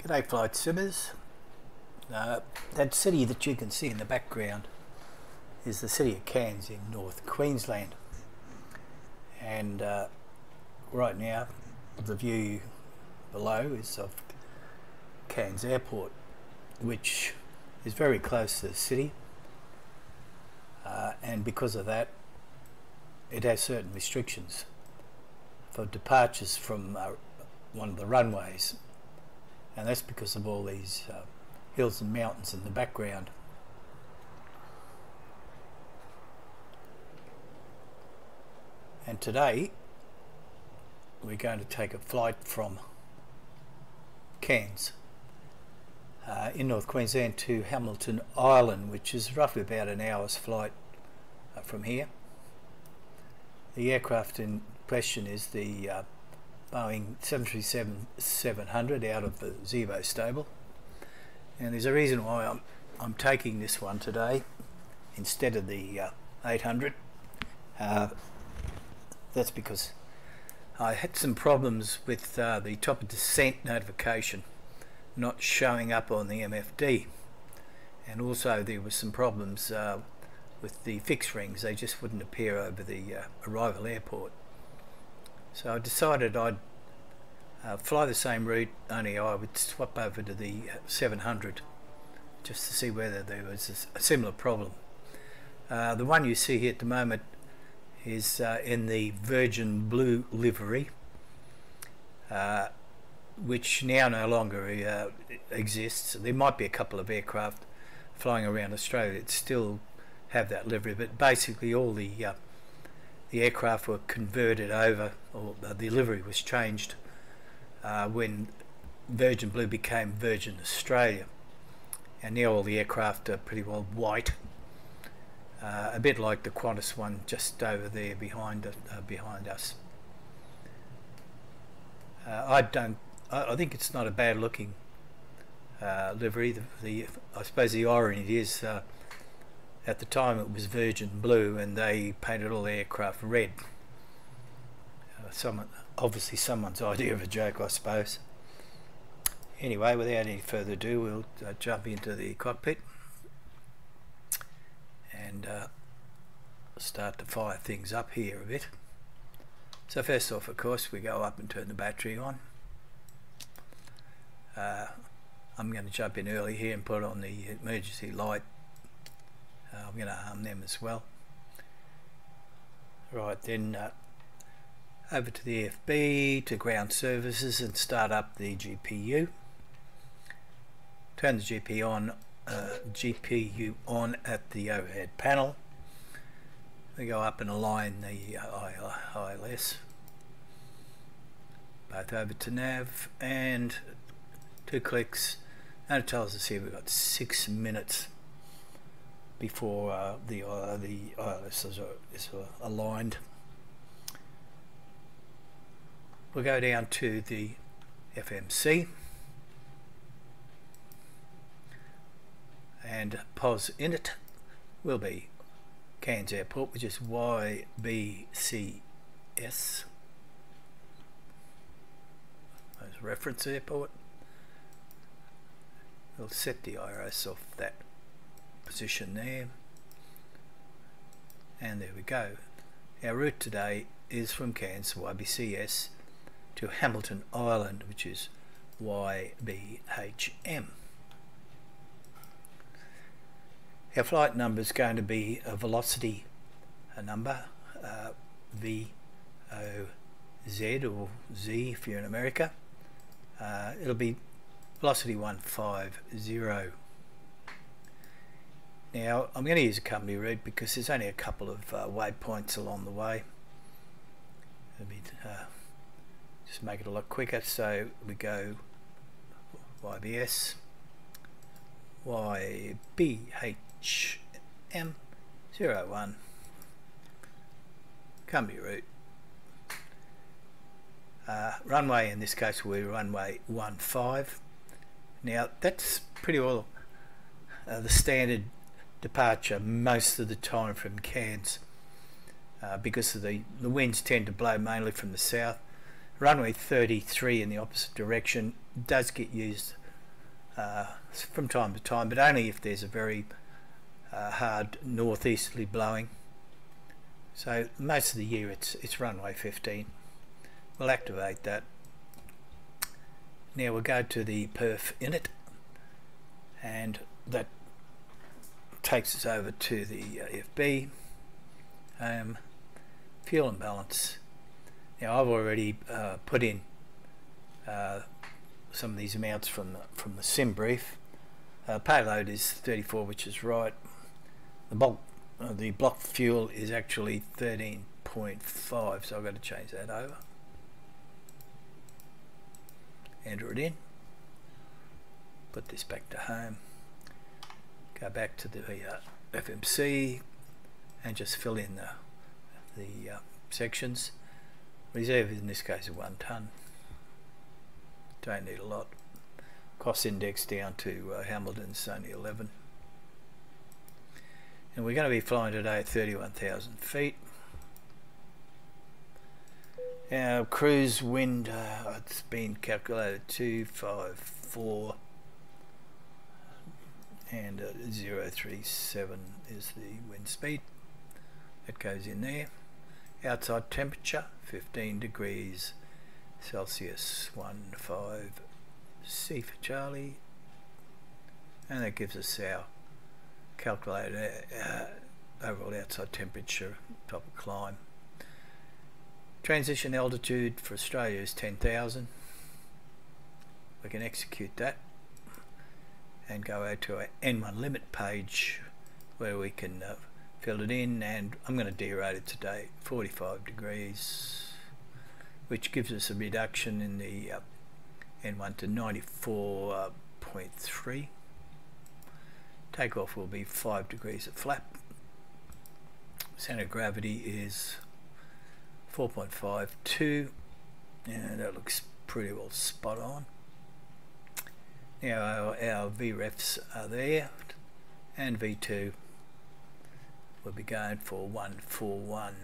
G'day flight simmers. That city that you can see in the background is the city of Cairns in North Queensland, and right now the view below is of Cairns Airport, which is very close to the city, and because of that it has certain restrictions for departures from one of the runways, and that's because of all these hills and mountains in the background. And today we're going to take a flight from Cairns in North Queensland to Hamilton Island, which is roughly about an hour's flight from here. The aircraft in question is the Boeing 737-700 out of the Zevo stable, and there's a reason why I'm taking this one today instead of the 800. That's because I had some problems with the top of descent notification not showing up on the MFD, and also there were some problems with the fixed rings. They just wouldn't appear over the arrival airport. So I decided I'd fly the same route, only I would swap over to the 700 just to see whether there was a similar problem. The one you see here at the moment is in the Virgin Blue livery, which now no longer exists. There might be a couple of aircraft flying around Australia that still have that livery, but basically all the aircraft were converted over, or the livery was changed when Virgin Blue became Virgin Australia, and now all the aircraft are pretty well white, a bit like the Qantas one just over there behind us. I think it's not a bad looking livery. I suppose the irony is at the time it was Virgin Blue and they painted all the aircraft red. Obviously someone's idea of a joke, I suppose. Anyway, without any further ado, we'll jump into the cockpit and start to fire things up here a bit. So first off, of course, we go up and turn the battery on. I'm going to jump in early here and put on the emergency light. I'm going to arm them as well. Right, then over to the FB, to ground services, and start up the GPU. Turn the GPU on at the overhead panel. We go up and align the ILS. Both over to nav, and 2 clicks, and it tells us here we've got 6 minutes before the ILS is aligned. We'll go down to the FMC and POS in it will be Cairns Airport, which is YBCS as reference airport. We'll set the IRS off that position there, and there we go. Our route today is from Cairns YBCS to Hamilton Island, which is YBHM. Our flight number is going to be a velocity number, VOZ, or Z if you're in America. It'll be velocity 150. Now I'm going to use a company route because there's only a couple of waypoints along the way. Let me just make it a lot quicker. So we go YBS, YBHM 01, company route. Runway in this case will be runway 15. Now that's pretty well the standard departure most of the time from Cairns, because of the winds tend to blow mainly from the south. Runway 33 in the opposite direction does get used from time to time, but only if there's a very hard northeasterly blowing. So most of the year it's runway 15. We'll activate that. Now we'll go to the perf init, and that takes us over to the FB fuel and balance. Now I've already put in some of these amounts from the sim brief. Payload is 34, which is right. The block fuel is actually 13.5, so I've got to change that over. Enter it in. Put this back to home. Go back to the FMC and just fill in the sections. Reserve in this case is 1 tonne. Don't need a lot. Cost index down to Hamilton's only 11. And we're going to be flying today at 31,000 feet. Our cruise wind, it's been calculated 254, and 037 is the wind speed. That goes in there. Outside temperature 15 degrees Celsius, 15 C for Charlie, and that gives us our calculated overall outside temperature, top of climb. Transition altitude for Australia is 10,000. We can execute that and go out to our N1 limit page where we can fill it in, and I'm going to derate it today 45 degrees, which gives us a reduction in the N1 to 94.3. Takeoff will be 5 degrees at flap. Center of gravity is 4.52, and that looks pretty well spot on. Now our VREFs are there, and V2 will be going for 141.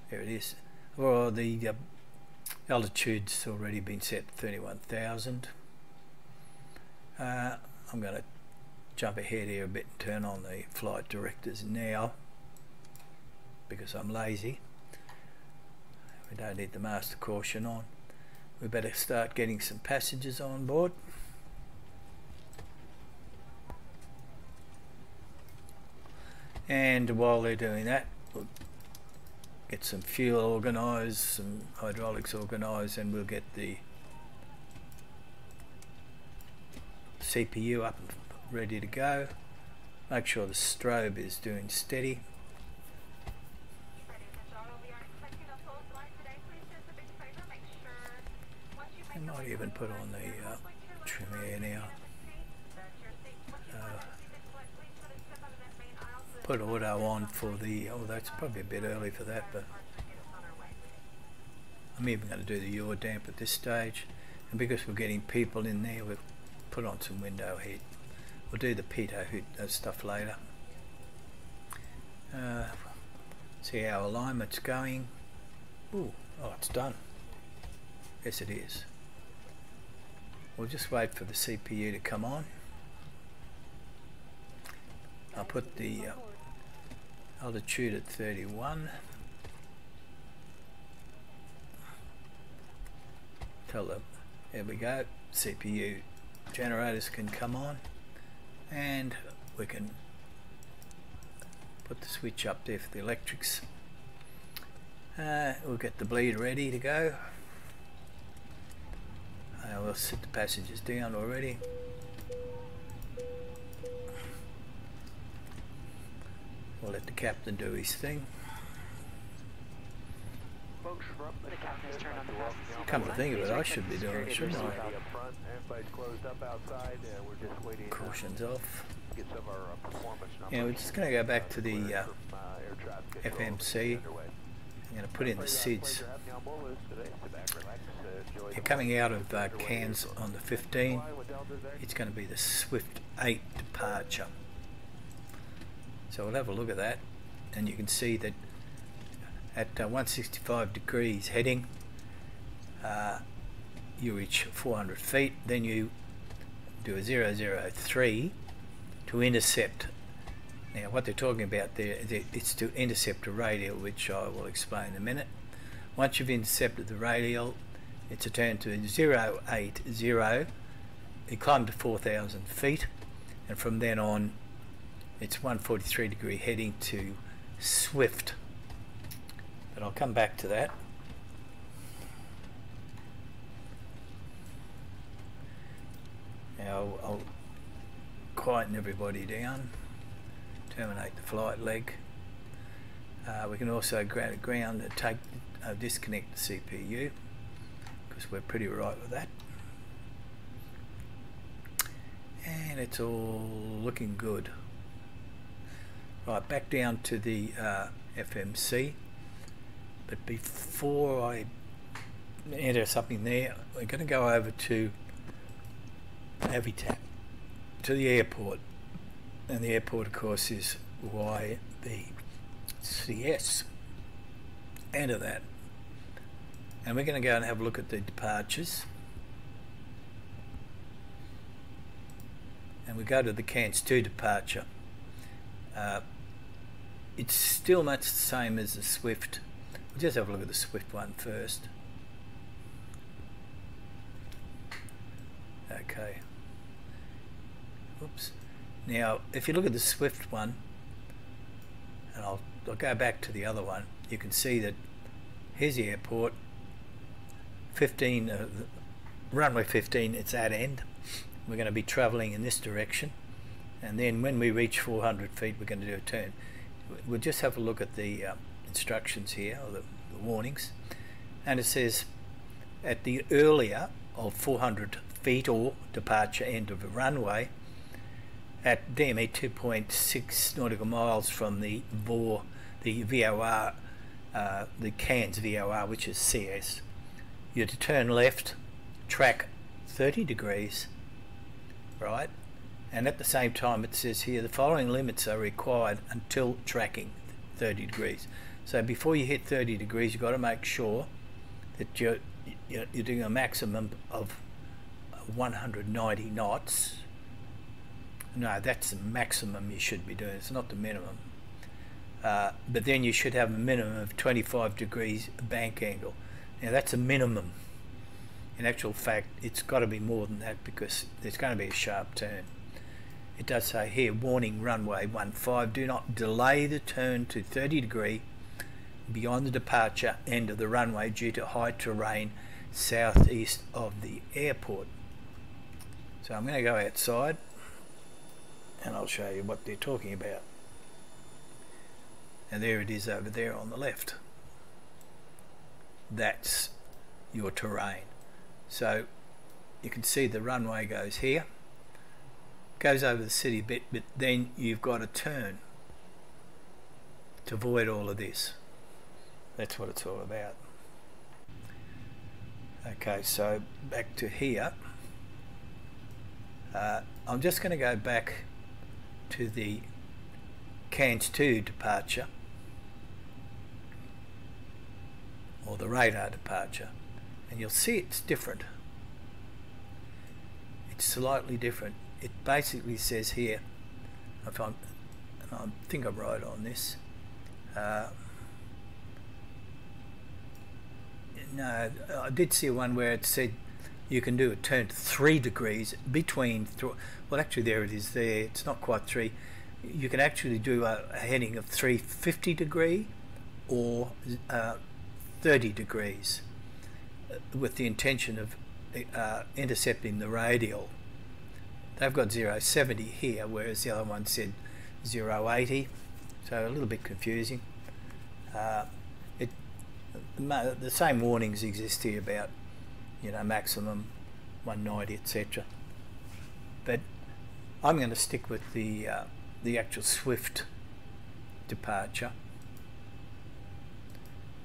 There it is. Well, the altitude's already been set 31,000. I'm going to jump ahead here a bit and turn on the flight directors now because I'm lazy. We don't need the master caution on. We better start getting some passengers on board. And while they're doing that, we'll get some fuel organised, some hydraulics organised, and we'll get the CPU up and ready to go. Make sure the strobe is doing steady. I might even put on the trim air now. Put auto on for the, oh, that's probably a bit early for that, but I'm even going to do the yaw damp at this stage. And because we're getting people in there, we'll put on some window heat. We'll do the pitot heat stuff later. See how alignment's going. Ooh, oh, it's done. Yes, it is. We'll just wait for the CPU to come on. I'll put the altitude at 31. Tell them, there we go, CPU generators can come on, and we can put the switch up there for the electrics. We'll get the bleed ready to go. We'll sit the passengers down already. We'll let the captain do his thing. Come to think of it, I should be doing it, shouldn't I? Caution's off. Yeah, we're just going to go back to the FMC. I'm going to put in the SIDS. You're coming out of Cairns on the 15. It's going to be the Swift 8 departure. So we'll have a look at that, and you can see that at 165 degrees heading, you reach 400 feet, then you do a 003 to intercept. Now what they're talking about there, it's to intercept a radial, which I will explain in a minute. Once you've intercepted the radial, it's a turn to 080. You climb to 4,000 feet, and from then on it's 143 degree heading to swift. But I'll come back to that. Now I'll quieten everybody down, terminate the flight leg. We can also go to ground and disconnect the CPU, because we're pretty right with that. And it's all looking good. Right, back down to the FMC. But before I enter something there, we're going to go over to Habitat, to the airport. And the airport, of course, is YBCS. Enter that. And we're going to go and have a look at the departures. And we go to the Cairns 2 departure. It's still much the same as the Swift. We'll just have a look at the Swift one first. Okay. Oops. Now, if you look at the Swift one, and I'll go back to the other one, you can see that here's the airport. 15, runway 15, it's that end. We're going to be travelling in this direction, and then when we reach 400 feet we're going to do a turn. We'll just have a look at the instructions here, or the warnings, and it says at the earlier of 400 feet or departure end of the runway at DME 2.6 nautical miles from the VOR, the VOR, the Cairns VOR, which is CS, you're to turn left, track 30 degrees, right? And at the same time it says here the following limits are required until tracking 30 degrees. So before you hit 30 degrees you've got to make sure that you're doing a maximum of 190 knots. No, that's the maximum you should be doing, it's not the minimum. But then you should have a minimum of 25 degrees bank angle. Now that's a minimum. In actual fact it's got to be more than that, because there's going to be a sharp turn. It does say here, warning runway 15, do not delay the turn to 30 degree beyond the departure end of the runway due to high terrain southeast of the airport. So I'm going to go outside and I'll show you what they're talking about. And there it is over there on the left. That's your terrain. So you can see the runway goes here, goes over the city a bit, but then you've got to turn to avoid all of this. That's what it's all about. Okay, so back to here. I'm just going to go back to the Cairns 2 departure, or the radar departure, and you'll see it's different. It's slightly different. It basically says here, if I think I'm right on this, no, I did see one where it said you can do a turn to 3 degrees between, well actually there it is there, it's not quite 3. You can actually do a heading of 350 degree or 30 degrees with the intention of intercepting the radial. They've got 070 here, whereas the other one said 080, so a little bit confusing. The same warnings exist here about, you know, maximum 190, etc. But I'm going to stick with the actual Swift departure,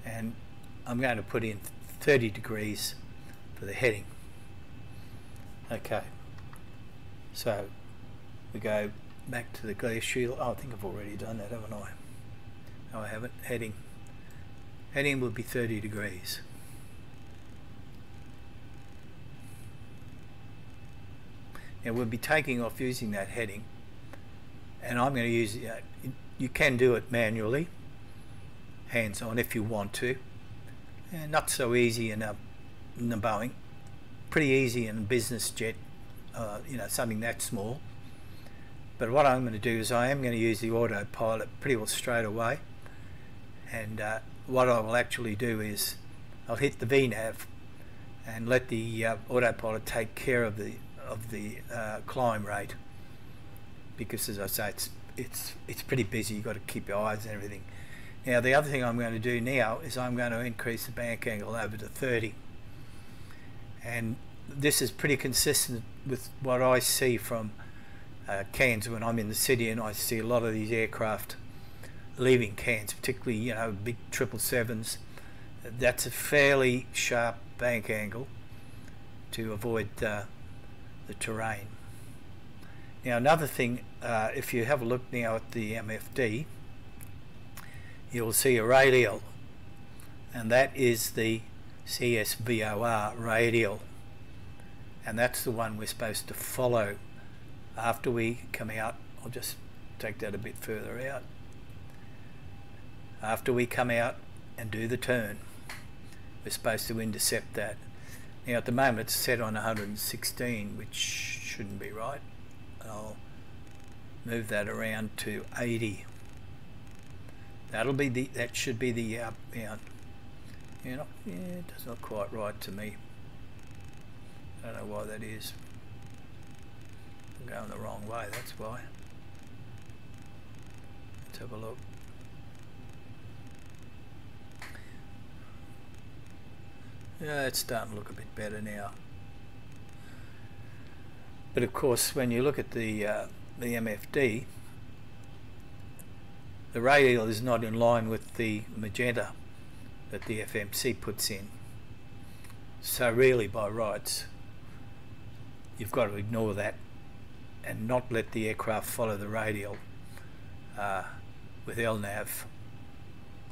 and I'm going to put in 30 degrees for the heading. Okay, so we go back to the glare shield. Oh, I think I've already done that, haven't I? No, I haven't. Heading will be 30 degrees. Now we'll be taking off using that heading, and I'm going to use, you can do it manually, hands on if you want to, and not so easy in a Boeing, pretty easy in a business jet, something that small. But what I'm going to do is I am going to use the autopilot pretty well straight away, and what I will actually do is I'll hit the VNAV and let the autopilot take care of the climb rate, because as I say, it's pretty busy. You've got to keep your eyes and everything. Now the other thing I'm going to do now is I'm going to increase the bank angle over to 30, and this is pretty consistent with what I see from Cairns when I'm in the city, and I see a lot of these aircraft leaving Cairns, particularly big 777s. That's a fairly sharp bank angle to avoid the terrain. Now another thing, if you have a look now at the MFD, you'll see a radial, and that is the CSVOR radial, and that's the one we're supposed to follow after we come out. I'll just take that a bit further out. After we come out and do the turn, we're supposed to intercept that. Now at the moment it's set on 116, which shouldn't be right. I'll move that around to 80. That should be the outbound. It does not quite right to me. I don't know why that is. I'm going the wrong way, that's why. Let's have a look. Yeah, it's starting to look a bit better now. But of course, when you look at the MFD, the radial is not in line with the magenta that the FMC puts in. So really, by rights, you've got to ignore that and not let the aircraft follow the radial with LNAV.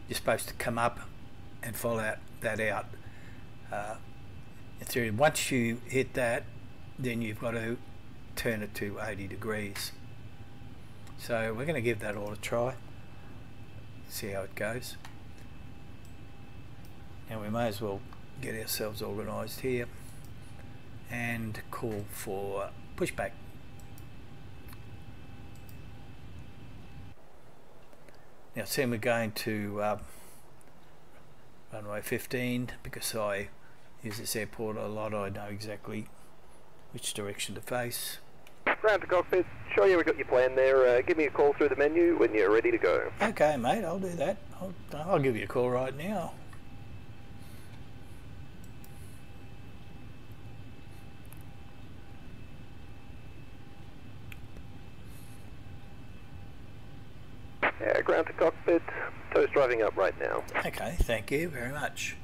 You're supposed to come up and follow that out. In theory, once you hit that, then you've got to turn it to 80 degrees. So we're going to give that all a try, see how it goes. Now we may as well get ourselves organised here and call for pushback. Now soon we're going to runway 15, because I use this airport a lot. I know exactly which direction to face. Ground to cockpit, show you we've got your plan there. Give me a call through the menu when you're ready to go. Okay mate, I'll do that. I'll give you a call right now. Ground to cockpit, toast driving up right now. Okay, thank you very much.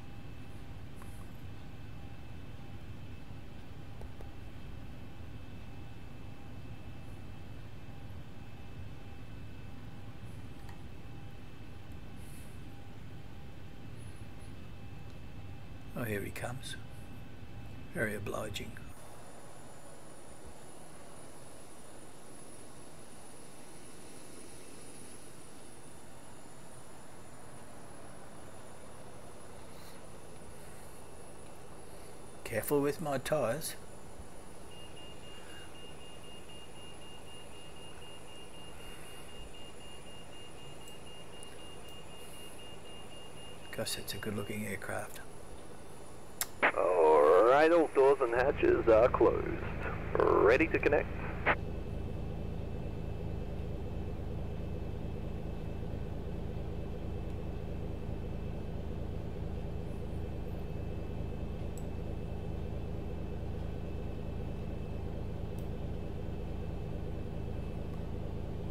Oh, here he comes. Very obliging. Careful with my tyres. Gosh, that's a good looking aircraft. Alright, all doors and hatches are closed. Ready to connect.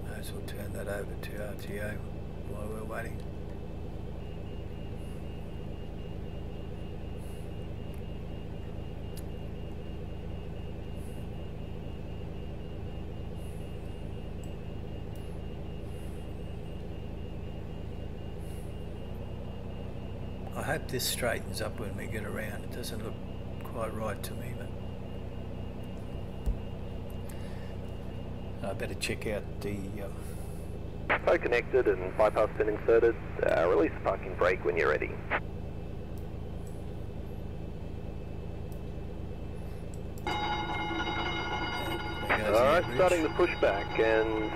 Might as well turn that over to RTO while we're waiting. I hope this straightens up when we get around. It doesn't look quite right to me, but I better check out the So connected and bypass pin inserted. Release the parking brake when you're ready. Alright, starting the pushback, and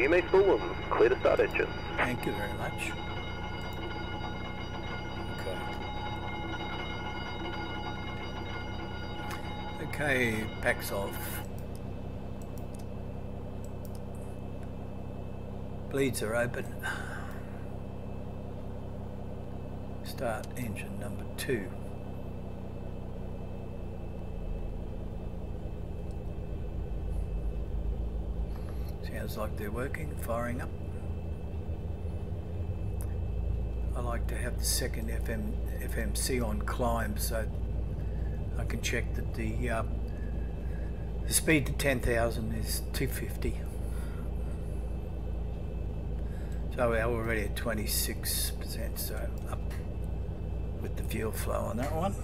you may spool them. Clear to start engine. Thank you very much. Okay, packs off. Bleeds are open. Start engine number 2. Sounds like they're working, firing up. I like to have the second FMC on climb so I can check that the speed to 10,000 is 250. So we're already at 26%, so up with the fuel flow on that one.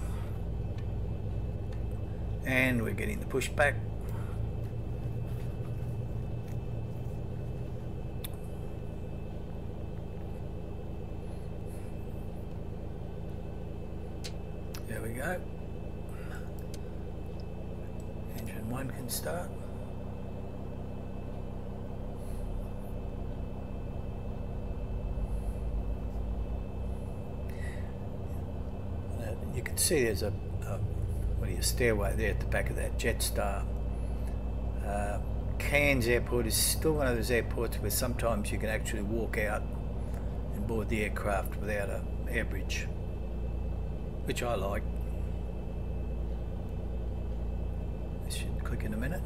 And we're getting the pushback. There we go. Engine 1 can start. You can see there's a stairway there at the back of that Jetstar. Cairns Airport is still one of those airports where sometimes you can actually walk out and board the aircraft without an air bridge, which I like. This should click in a minute.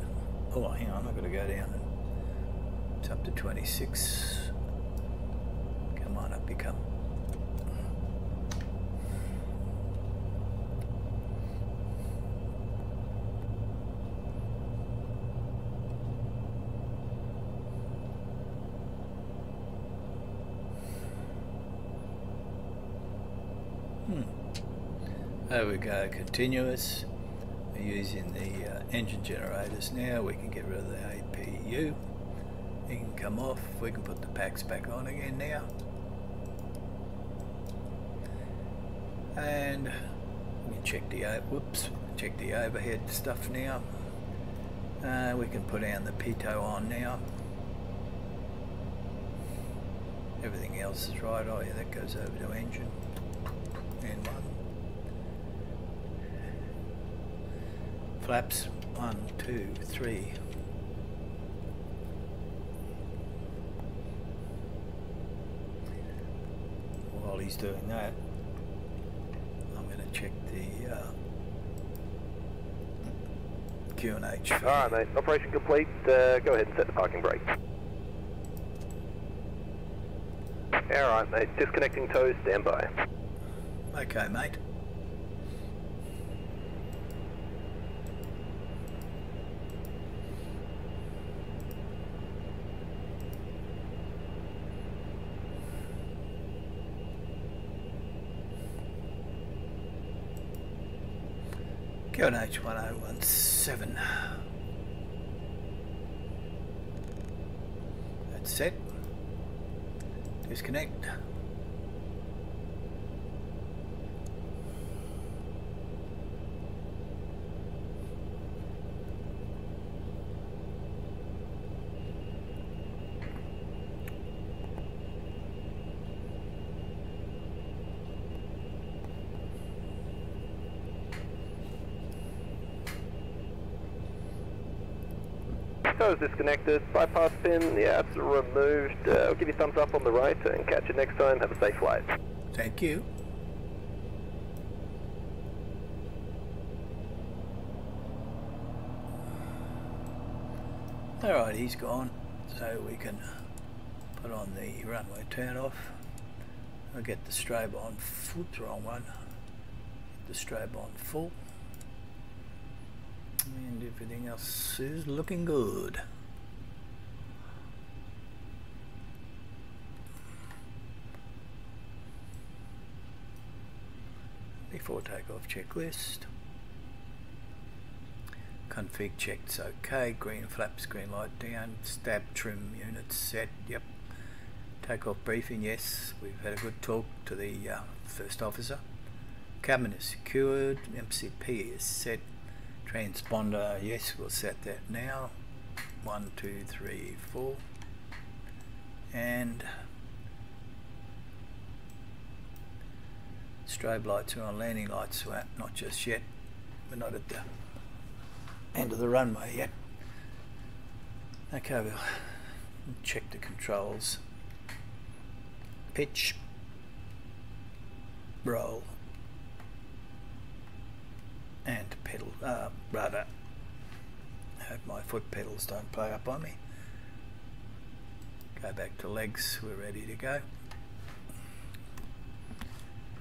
Oh, hang on, I've got to go down. It's up to 26. Come on up, you come. There we go, continuous. We're using the engine generators now. We can get rid of the APU. It can come off. We can put the packs back on again now. And we can check the overhead stuff now. We can put down the pitot on now. Everything else is right. Oh yeah, that goes over to engine. And one. Flaps 1, 2, 3. While he's doing that, I'm going to check the Q&H. Alright mate, operation complete. Go ahead and set the parking brake. Alright mate, disconnecting tows, stand by. Okay mate. Q&H 1017. That's set. Disconnect. Toes disconnected, bypass pin, yeah, it's removed. I'll give you a thumbs up on the right and catch you next time. Have a safe flight. Thank you. Alright, he's gone, so we can put on the runway turn off. I'll get the strobe on full, wrong one. The strobe on full. And everything else is looking good. Before takeoff checklist. Config checked, okay. Green flaps, green light down. Stab trim units set, yep. Takeoff briefing, yes. We've had a good talk to the first officer. Cabin is secured. MCP is set. Transponder, yes, we'll set that now. 1, 2, 3, 4. And strobe lights are on, landing lights are out, not just yet. We're not at the end of the runway yet. Okay, we'll check the controls. Pitch, roll, and pedal, rudder. Hope my foot pedals don't play up on me. Go back to legs, we're ready to go.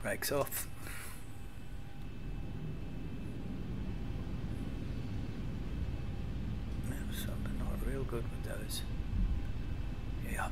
Brakes off. Something not real good with those. Yeah.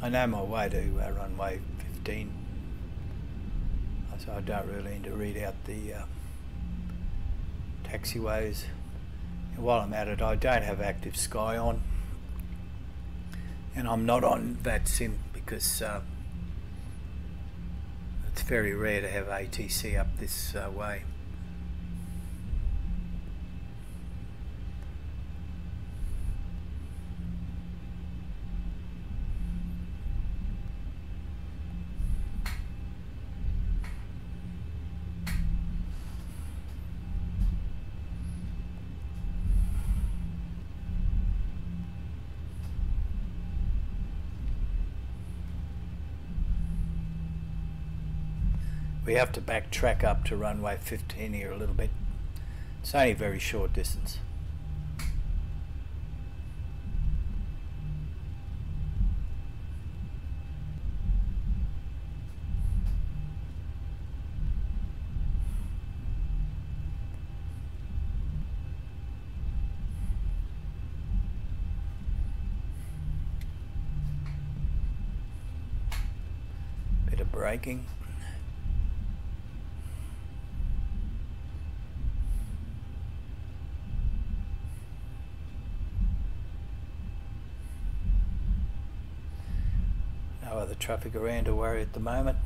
I know my way to runway 15, so I don't really need to read out the taxiways. And while I'm at it, I don't have active sky on, and I'm not on VATSIM because it's very rare to have ATC up this way. We have to backtrack up to runway 15 here a little bit. It's only a very short distance. Bit of braking. No other traffic around to worry at the moment.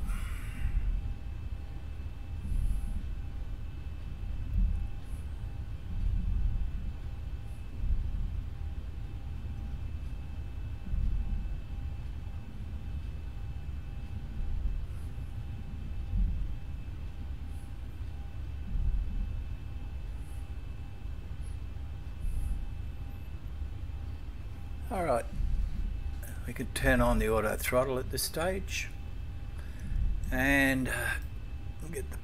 All right. We can turn on the auto throttle at this stage and get the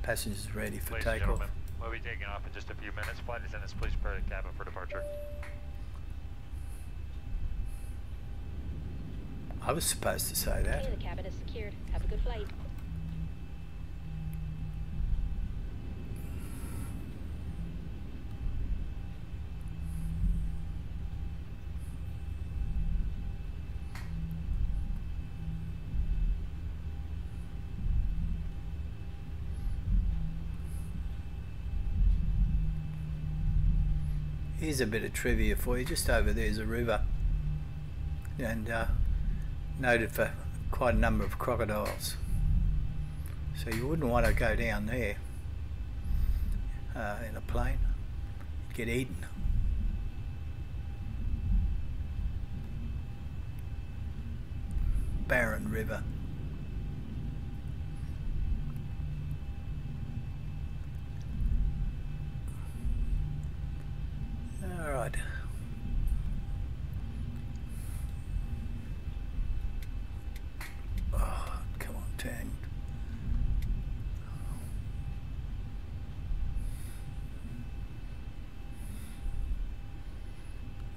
passengers ready for takeoff. Gentlemen, we'll be taking off in just a few minutes. Flight attendants, please prepare the cabin for departure. I was supposed to say that. Okay, the cabin is secured. Have a good flight. Here's a bit of trivia for you. Just over there's a river, and noted for quite a number of crocodiles. So you wouldn't want to go down there in a plane. You'd get eaten. Barren river. Alright,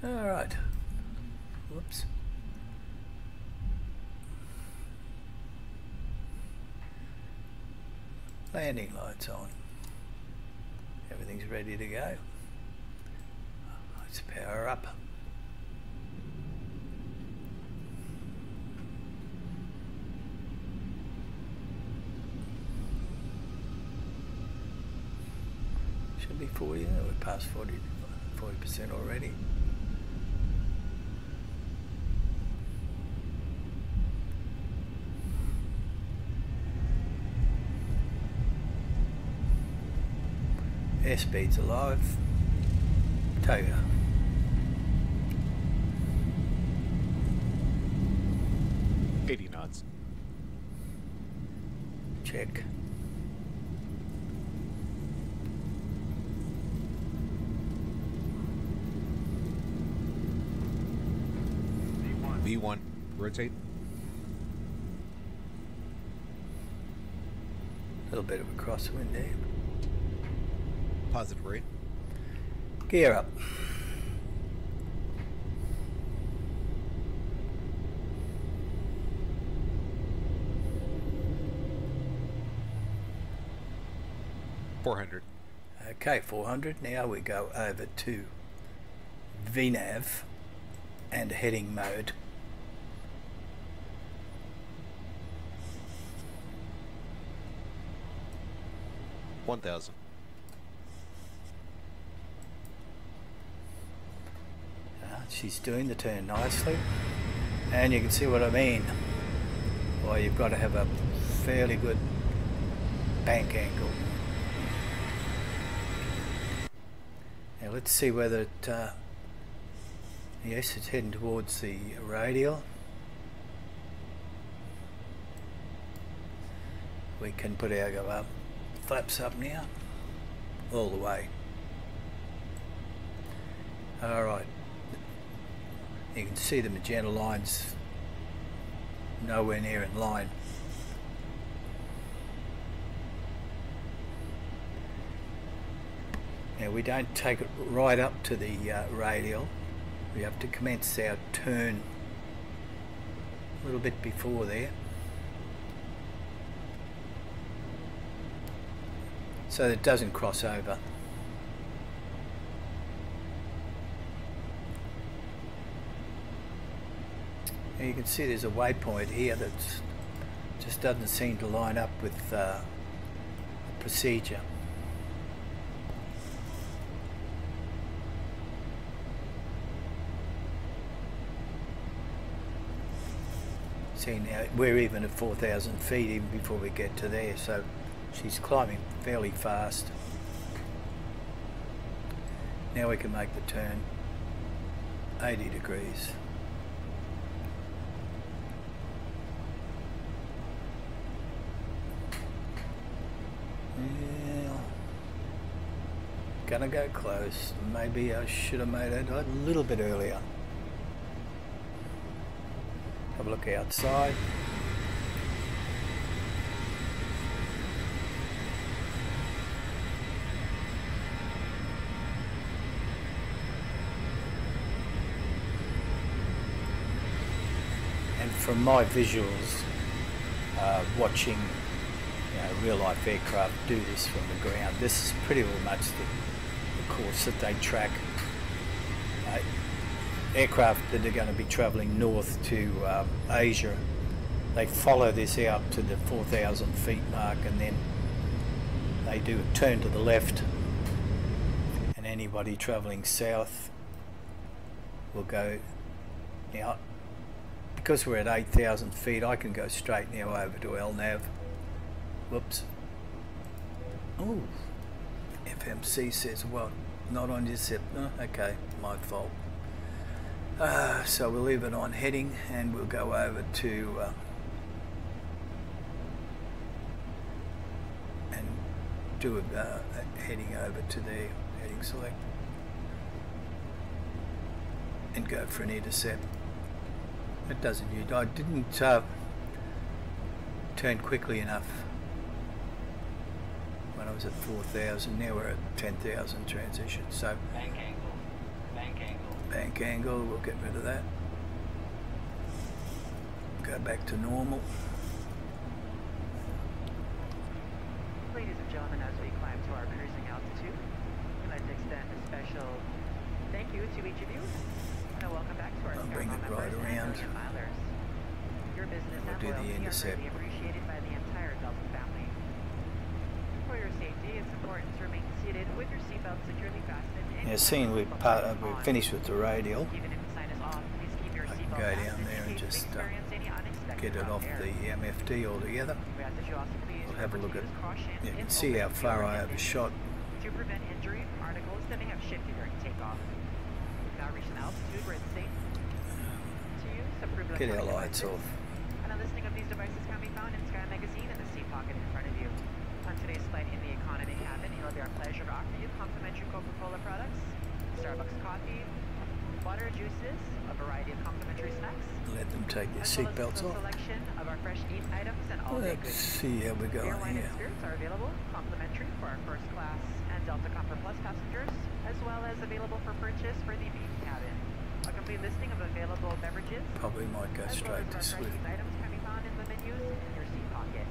Alright. Whoops. Landing lights on. Everything's ready to go. Let's power up. Should be 40, we're past 40% already. Airspeed's alive. Toga. knots. Check. V1, rotate. A little bit of a crosswind there. Positive rate. Gear up. $400. Okay, 400. Now we go over to VNAV and heading mode. $1,000. She's doing the turn nicely, and you can see what I mean. Well, you've got to have a fairly good bank angle. Now let's see whether it, yes, it's heading towards the radial. We can put our flaps up now, all the way. Alright, you can see the magenta lines nowhere near in line. Now we don't take it right up to the radial. We have to commence our turn a little bit before there, so that it doesn't cross over. Now you can see there's a waypoint here that just doesn't seem to line up with the procedure. See, now we're even at 4,000 feet even before we get to there, so she's climbing fairly fast. Now we can make the turn 80 degrees. Yeah, gonna go close. Maybe I should have made it a little bit earlier. Have a look outside. And from my visuals, watching real life aircraft do this from the ground, this is pretty well much the course that they track. Aircraft that are going to be travelling north to Asia, they follow this out to the 4,000 feet mark, and then they do a turn to the left, and anybody travelling south will go. Now because we're at 8,000 feet, I can go straight now over to LNAV. Whoops. Oh, FMC says what? Not on your zip. No, okay, my fault. So we'll leave it on heading, and we'll go over to and do a heading over to the heading select and go for an intercept. It doesn't use. I didn't turn quickly enough when I was at 4,000. Now we're at 10,000 transition. So bank angle, bank angle, we'll get rid of that. Go back to normal. Ladies and gentlemen, as we climb to our cruising altitude, we'd like to extend a special thank you to each of you, and a welcome back to our I'll bring it members right and around. million milers. Your business We'll and do the loyalty are intercept. greatly appreciated by the entire Delta family. For your safety, it's important to remain seated with your seatbelt securely fastened. Now, seeing we're finished with the radial, Even if the sign is off, please keep your I can seatbelt go fastened down there in and case we just experience any unexpected get it drop off air. the MFD altogether. We ask that you also please We'll have a look at, use caution you in can see how opening far your I engine overshot. to prevent injury from articles that may have shifted during takeoff. We've now reached an altitude where it's safe to use approved Get our electronic lights devices. off. And a listing of these devices can be found in Sky Magazine in the seat pocket in front of you. On today's flight in the economy cabin, it'll be our pleasure to offer you complimentary Coca-Cola products, Starbucks coffee, water, juices, a variety of complimentary snacks, Let them take their as well as seatbelts a off. selection of our fresh eat items and all-day Let's goods. see how we're Beer, going wine, here. and spirits are available complimentary for our first class and Delta Comfort Plus passengers, as well as available for purchase for the main cabin. A complete listing of available beverages, Probably might go as well straight as to our fresh Swift. eat items can be found in the menus in your seat pocket.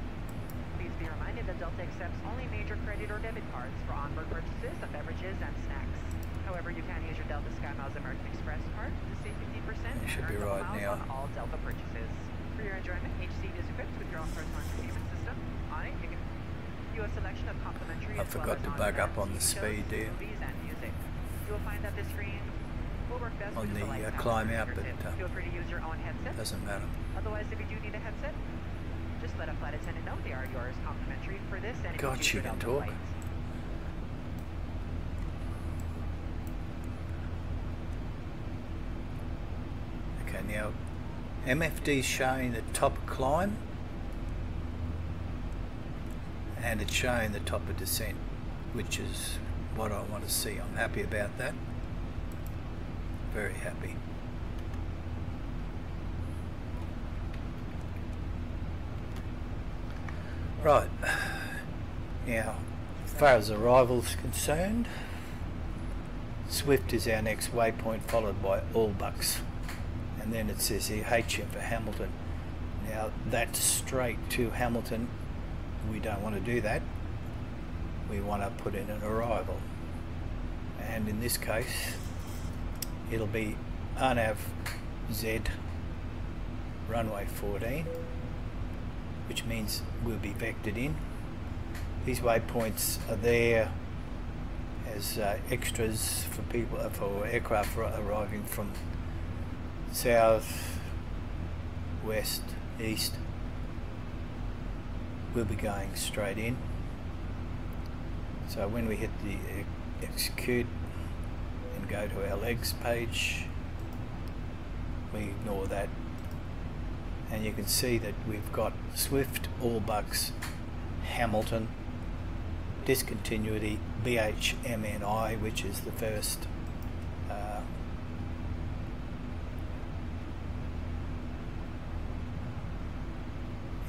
Please be reminded that Delta accepts only major credit or debit cards for onboard purchases of beverages and snacks. However, you can use your Delta SkyMiles American Express card to save 50% You should and be earn right miles now. on all Delta purchases. For your enjoyment, each seat is equipped with your own personal entertainment system. On it, you can view a selection of complimentary I as forgot well to as bug up on-demand on the TV speed shows, there. movies, and music. You will find that the screen will work best On with the, just a light climb sound out, but, fingertip. Feel free to use your own headset. Doesn't matter. Otherwise, if you do need a headset, just let a flight attendant know they are yours complimentary for this and God, any she future can Delta talk. flights. Okay, now MFD is showing the top climb and it's showing the top of descent, which is what I want to see. I'm happy about that. Very happy. Right, now as far as arrivals concerned, Swift is our next waypoint, followed by Allbucks, and then it says here HM for Hamilton. Now that's straight to Hamilton. We don't want to do that. We want to put in an arrival, and in this case it'll be RNAV Z runway 14, which means we'll be vectored in. These waypoints are there as extras for people, for aircraft arriving from south, west, east. We'll be going straight in. So when we hit the execute and go to our legs page, we ignore that, and you can see that we've got Swift, Allbucks, Hamilton, discontinuity, BHMNI, which is the first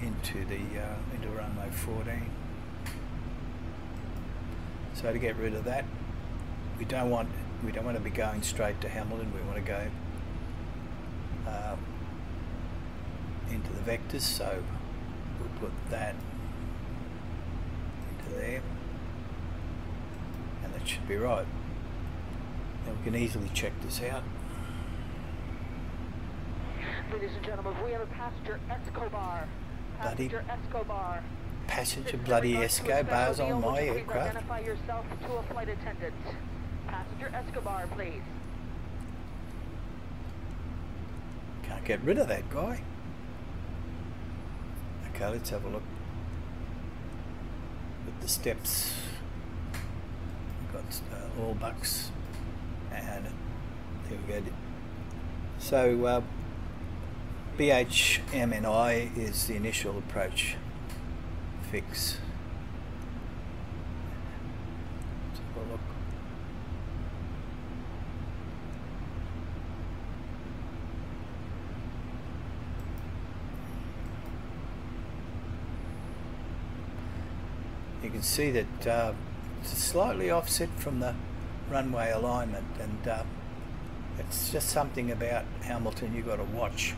into runway 14. So to get rid of that, we don't want to be going straight to Hamilton. We want to go into the vectors, so we'll put that into there, and that should be right. Now we can easily check this out. Ladies and gentlemen, we have a passenger Escobar. Passenger Escobar. Passenger bloody Escobars on my Please aircraft. identify yourself to a flight attendant. Passenger Escobar, please. Can't get rid of that guy. Okay, let's have a look at the steps. We've got Allbucks, and there we go. So BHMNI is the initial approach fix. Let's have a look. You can see that it's slightly offset from the runway alignment, and It's just something about Hamilton you've got to watch.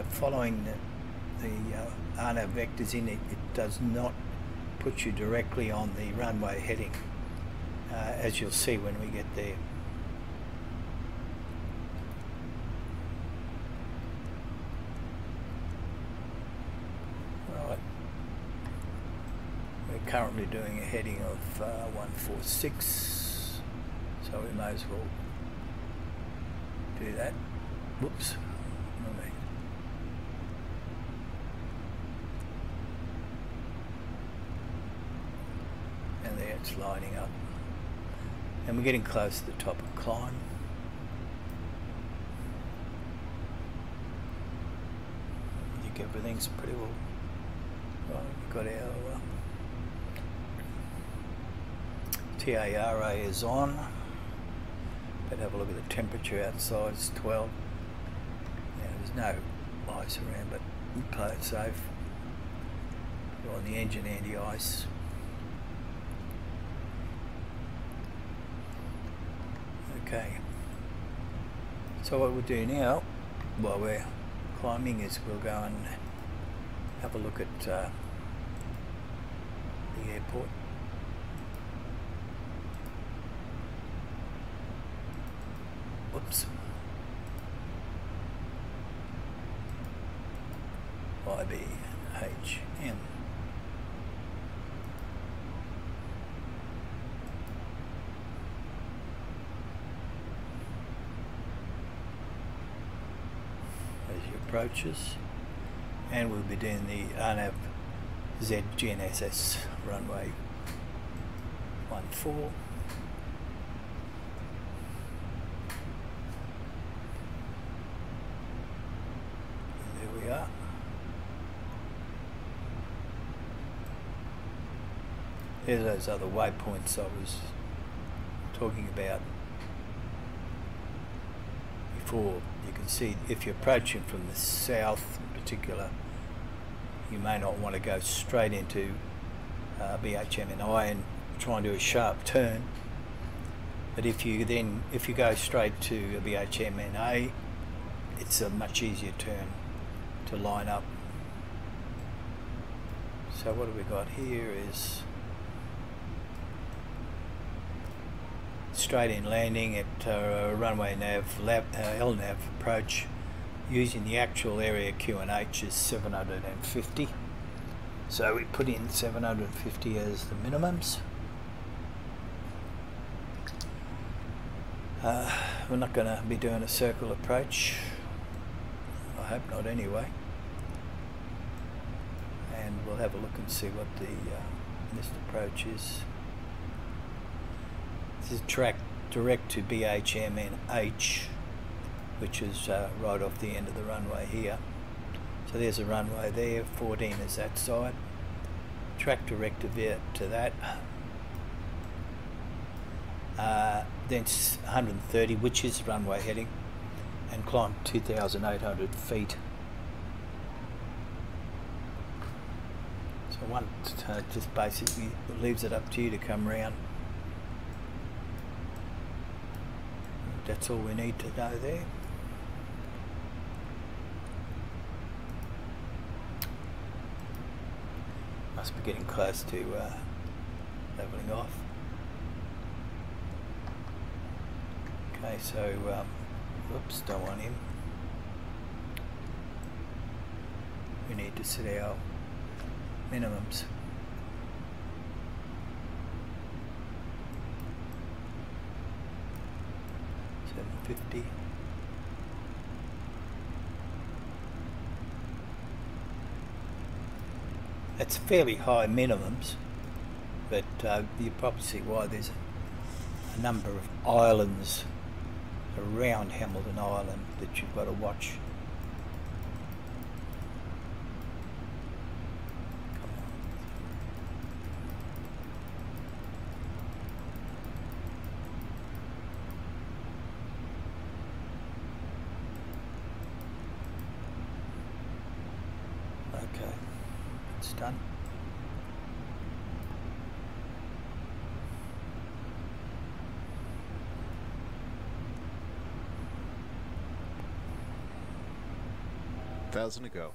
Following the RNAV vectors in it, it does not put you directly on the runway heading, as you'll see when we get there. Right. We're currently doing a heading of 146, so we may as well do that. Whoops. And there it's lining up. And we're getting close to the top of climb. I think everything's pretty well. Right, we've got our TARA is on. But have a look at the temperature outside, it's 12. Now, there's no ice around, but we play it safe. We're on the engine anti-ice. Okay. So what we'll do now, while we're climbing, is we'll go and have a look at the airport. Whoops. YBHM. As you approaches, and we'll be doing the RNAV Z GNSS runway 14. There's those other waypoints I was talking about before. You can see if you're approaching from the south in particular, you may not want to go straight into BHMNI and try and do a sharp turn. But if you go straight to BHMNA, it's a much easier turn to line up. So what have we got here is straight in landing at runway nav LNAV approach using the actual area QNH is 750. So we put in 750 as the minimums. We're not going to be doing a circle approach. I hope not anyway. And we'll have a look and see what the missed approach is. This is track direct to BHMNH, which is right off the end of the runway here. So there's a runway there, 14 is that side. Track direct to that. Then 130, which is runway heading, and climb 2,800 feet. So one just basically leaves it up to you to come round. That's all we need to know there. Must be getting close to leveling off. Okay, so whoops, don't want him. We need to set our minimums. 750. That's fairly high minimums, but you probably see why. There's a number of islands around Hamilton Island that you've got to watch. Okay, it's done. 1,000 to go.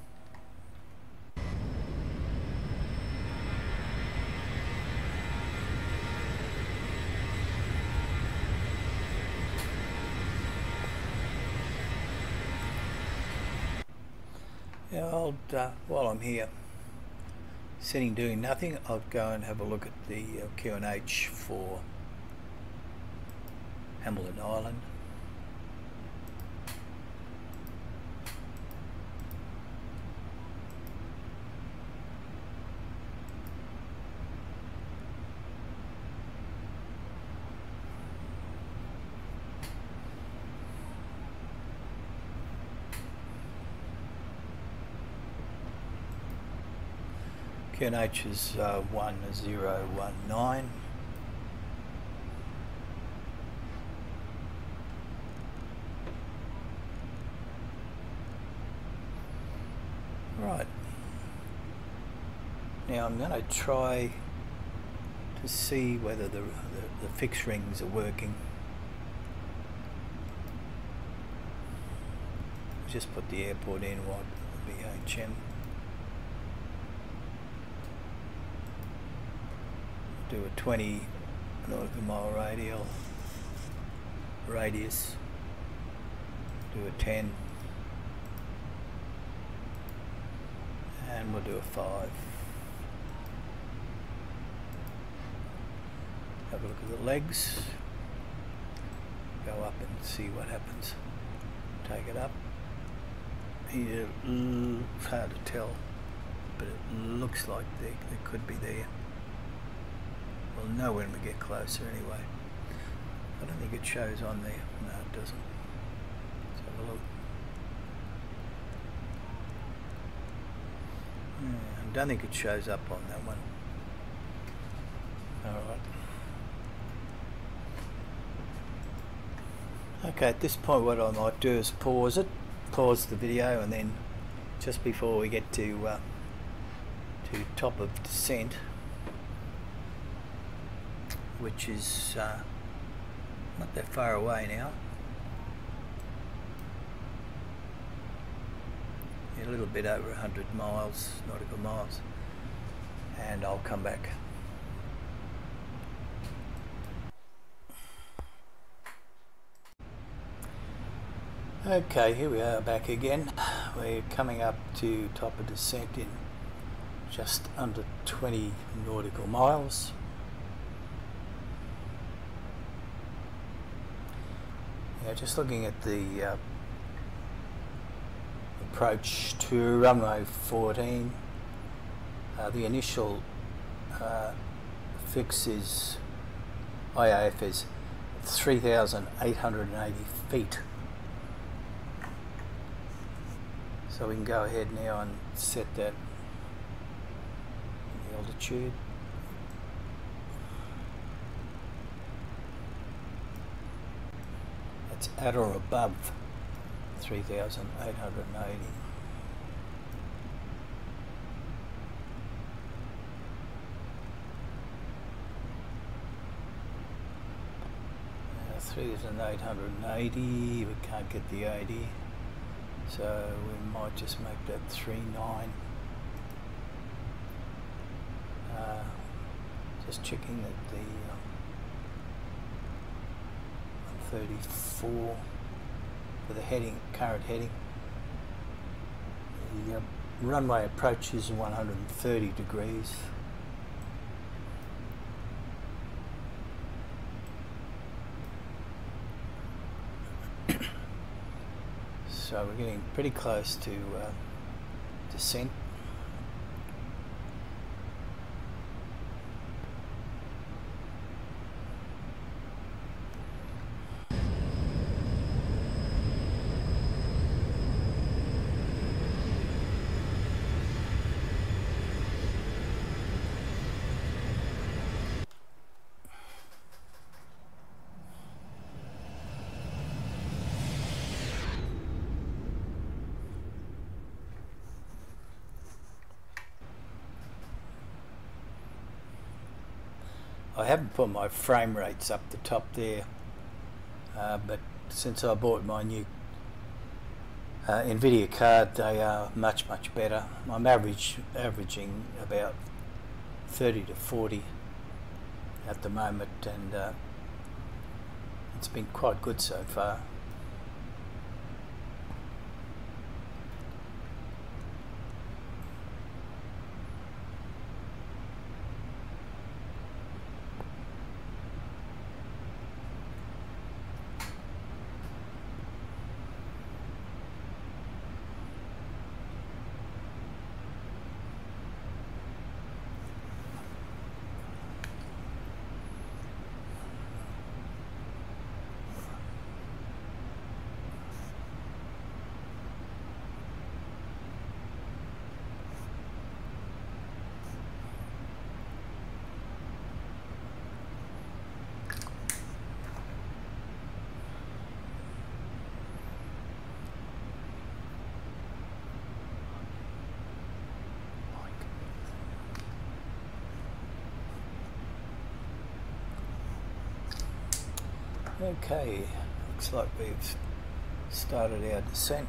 Yeah, while I'm here sitting doing nothing, I'll go and have a look at the Q&H for Hamilton Island. Q&H is 1019. Right. Now I'm going to try to see whether the fixed rings are working. Just put the airport in, YBHM. Do a 20 nautical mile radius, do a 10, and we'll do a 5. Have a look at the legs, go up and see what happens. Take it up. Here, it's hard to tell, but it looks like they could be there. We'll know when we get closer anyway. I don't think it shows on there. No, it doesn't. Let's have a look. I don't think it shows up on that one. Alright. Okay, at this point what I might do is pause the video, and then just before we get to top of descent, which is not that far away now. A little bit over 100 miles, nautical miles, and I'll come back. Okay, here we are back again. We're coming up to top of descent in just under 20 nautical miles. Yeah, just looking at the approach to runway 14. The initial fix is IAF is 3,880 feet. So we can go ahead now and set that the altitude. It's at or above 3,880. Uh, 3,880, we can't get the 80, so we might just make that 39. Just checking that the 34 for the heading, current heading. The runway approach is 130 degrees. So we're getting pretty close to descent. I haven't put my frame rates up the top there, but since I bought my new NVIDIA card, they are much better. I'm averaging about 30 to 40 at the moment, and it's been quite good so far. Okay, looks like we've started our descent.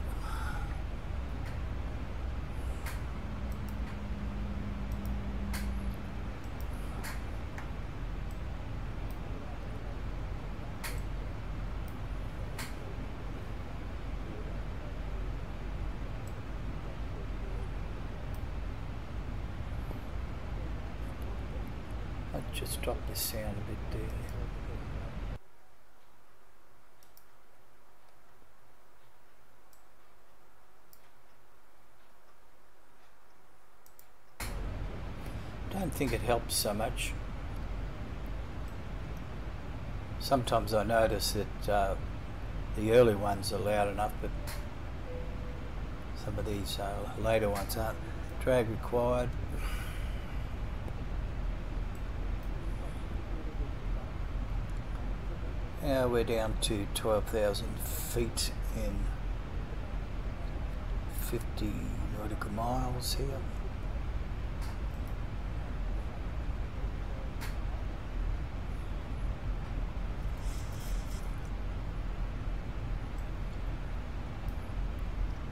I'll just drop this sound a bit there. I don't think it helps so much. Sometimes I notice that the early ones are loud enough, but some of these later ones aren't. Drag required. Now we're down to 12,000 feet in 50 nautical miles here.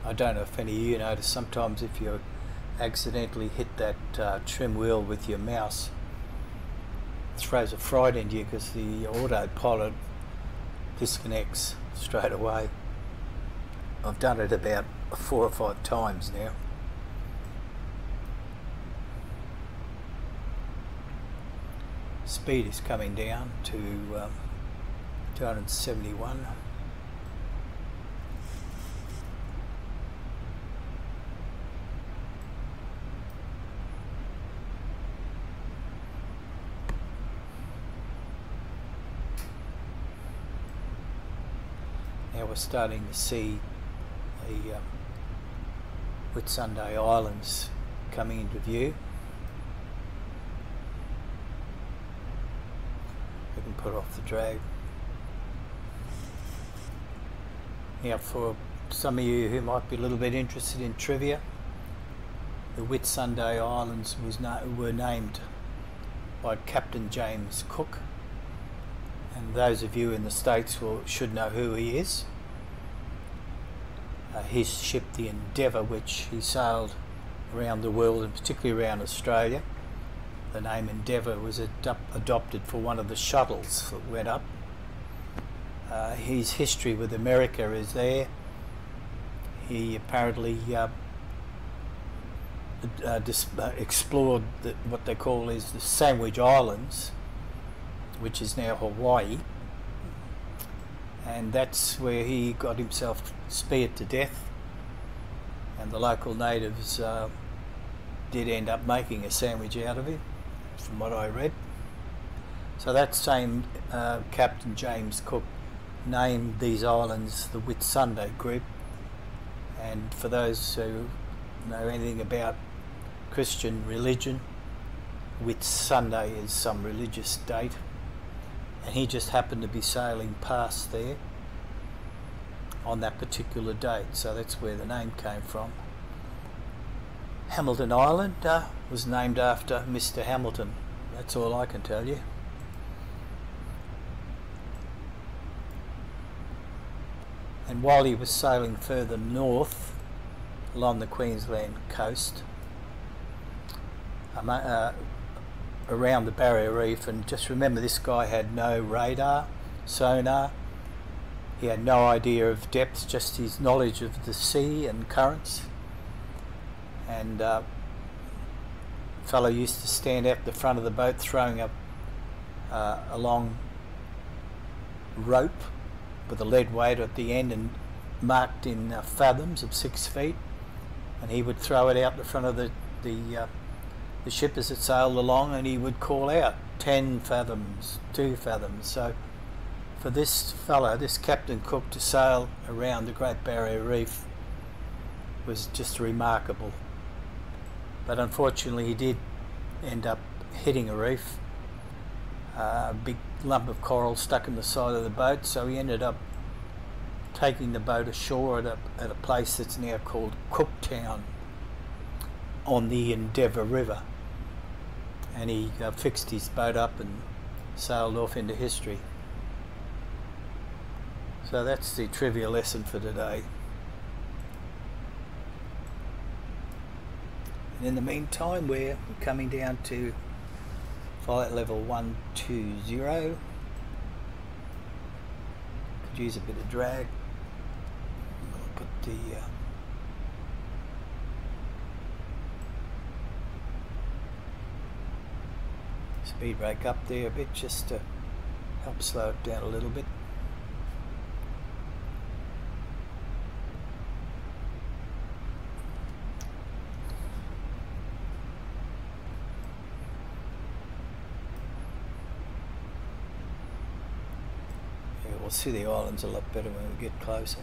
I don't know if any of you notice, sometimes if you accidentally hit that trim wheel with your mouse, it throws a fright into you because the autopilot disconnects straight away. I've done it about 4 or 5 times now. Speed is coming down to 271. Now we're starting to see the Whitsunday Islands coming into view. We can put off the drag. Now for some of you who might be a little bit interested in trivia, the Whitsunday Islands were named by Captain James Cook. And those of you in the States should know who he is. His ship, the Endeavour, which he sailed around the world and particularly around Australia. The name Endeavour was adopted for one of the shuttles that went up. His history with America is there. He apparently explored what they call is the Sandwich Islands, which is now Hawaii, and that's where he got himself speared to death, and the local natives did end up making a sandwich out of it, from what I read. So that same Captain James Cook named these islands the Whitsunday group, and for those who know anything about Christian religion, Whitsunday is some religious date. And he just happened to be sailing past there on that particular date, so that's where the name came from. Hamilton Island was named after Mr. Hamilton. That's all I can tell you. And while he was sailing further north along the Queensland coast, around the Barrier Reef, and just remember this guy had no radar, sonar, he had no idea of depth, just his knowledge of the sea and currents. And fellow used to stand out the front of the boat throwing up a long rope with a lead weight at the end and marked in fathoms of 6 feet, and he would throw it out the front of the ship as it sailed along, and he would call out 10 fathoms, 2 fathoms. So for this fellow, this Captain Cook, to sail around the Great Barrier Reef was just remarkable. But unfortunately he did end up hitting a reef. A big lump of coral stuck in the side of the boat, so he ended up taking the boat ashore at a place that's now called Cooktown on the Endeavour River, and he fixed his boat up and sailed off into history. So that's the trivia lesson for today. And in the meantime, we're coming down to flight level 120. Could use a bit of drag. I'll put the speed brake up there a bit just to help slow it down a little bit. We'll see the islands a lot better when we get closer.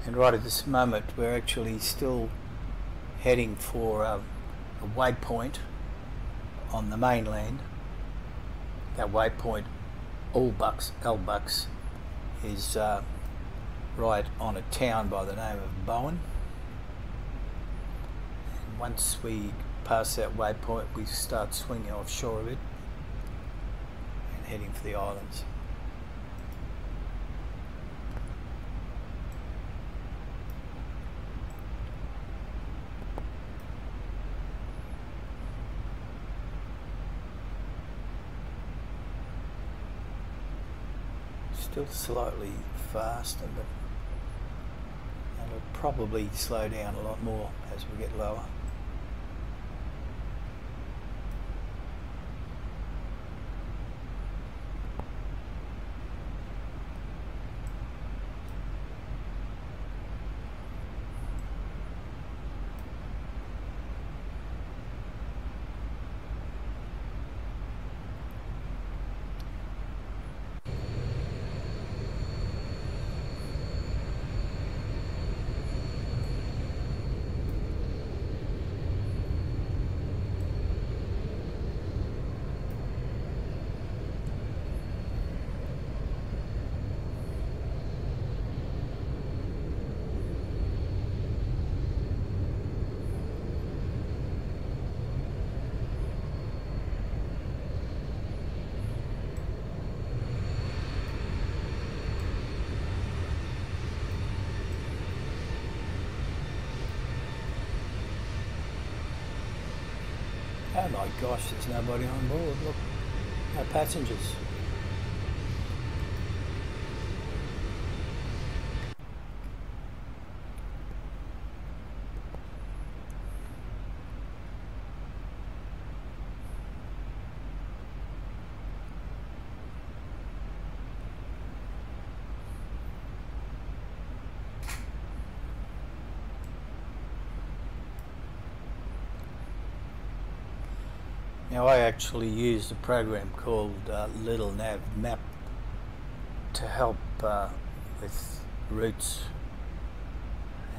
And right at this moment we're actually still heading for a waypoint on the mainland. That waypoint, Elbucks, is right on a town by the name of Bowen. And once we pass that waypoint we start swinging offshore a bit and heading for the islands. Still slightly fast, and it'll probably slow down a lot more as we get lower. Oh my gosh, there's nobody on board. Look, no passengers. Now I actually used a program called Little Nav Map to help with routes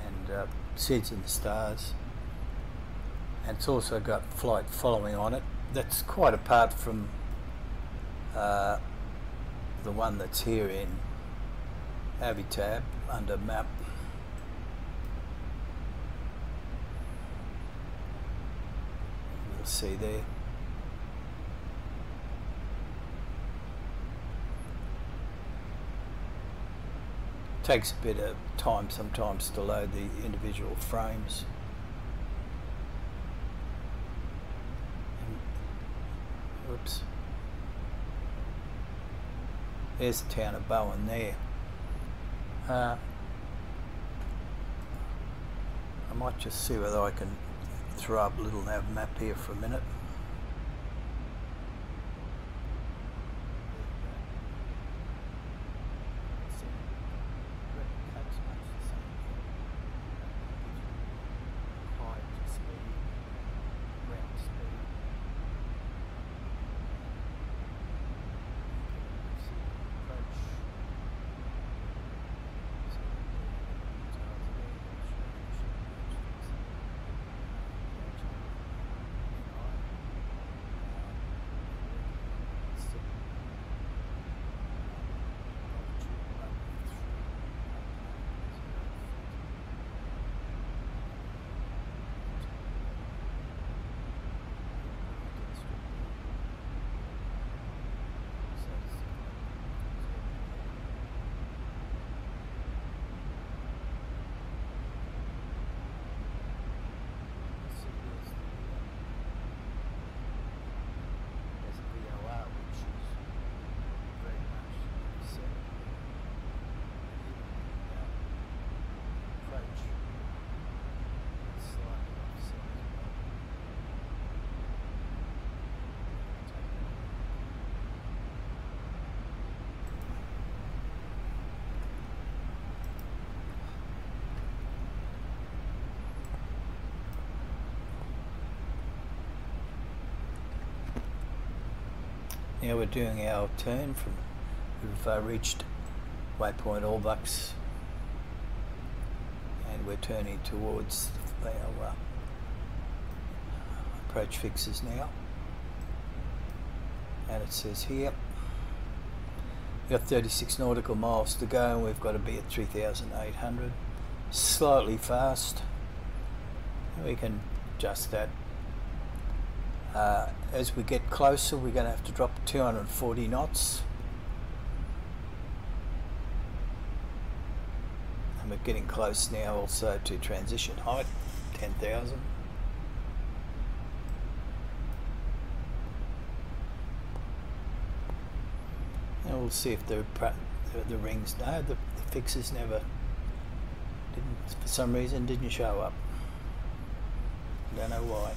and Seeds in the Stars, and it's also got flight following on it. That's quite apart from the one that's here in Avitab under Map. You'll see there. Takes a bit of time sometimes to load the individual frames. Oops. There's the town of Bowen there. I might just see whether I can throw up a little nav map here for a minute. Now we're doing our turn from, we've reached waypoint Allbucks, and we're turning towards our approach fixes now. And it says here, we've got 36 nautical miles to go, and we've got to be at 3,800. Slightly fast. We can adjust that. As we get closer, we're going to have to drop 240 knots. And we're getting close now also to transition height, 10,000. And we'll see if the rings, no, the fixes never, for some reason, didn't show up. Don't know why.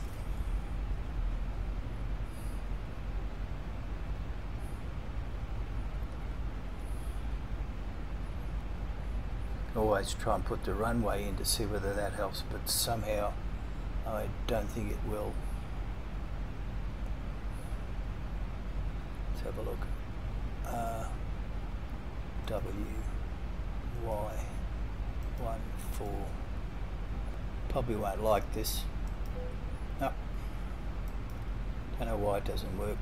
Always try and put the runway in to see whether that helps, but somehow I don't think it will. Let's have a look. WY14. Probably won't like this. No. Don't know why it doesn't work.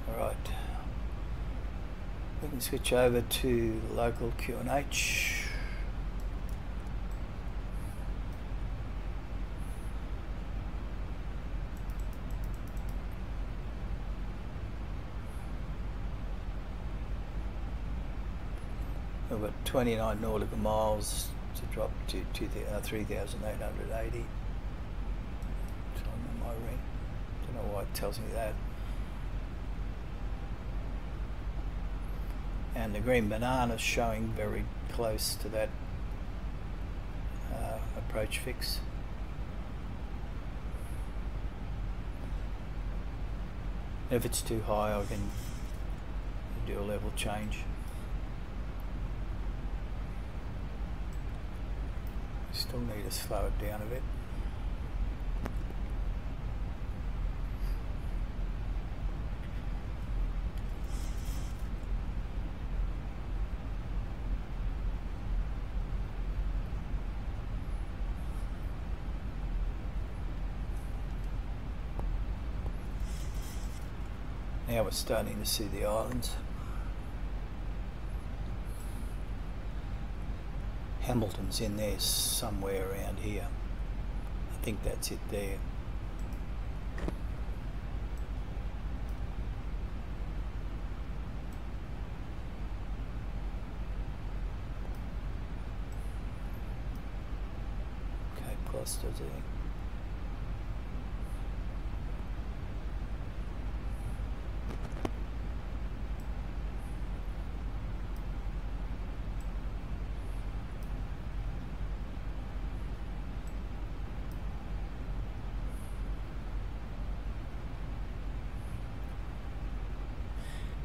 Alright, we can switch over to local QNH. We've got 29 nautical miles to drop to 3,880. It's on my ring. Don't know why it tells me that. And the green banana is showing very close to that approach fix. If it's too high, I can do a level change. Still need to slow it down a bit. Now we're starting to see the islands. Hamilton's in there somewhere around here. I think that's it there. Cape Costa's there.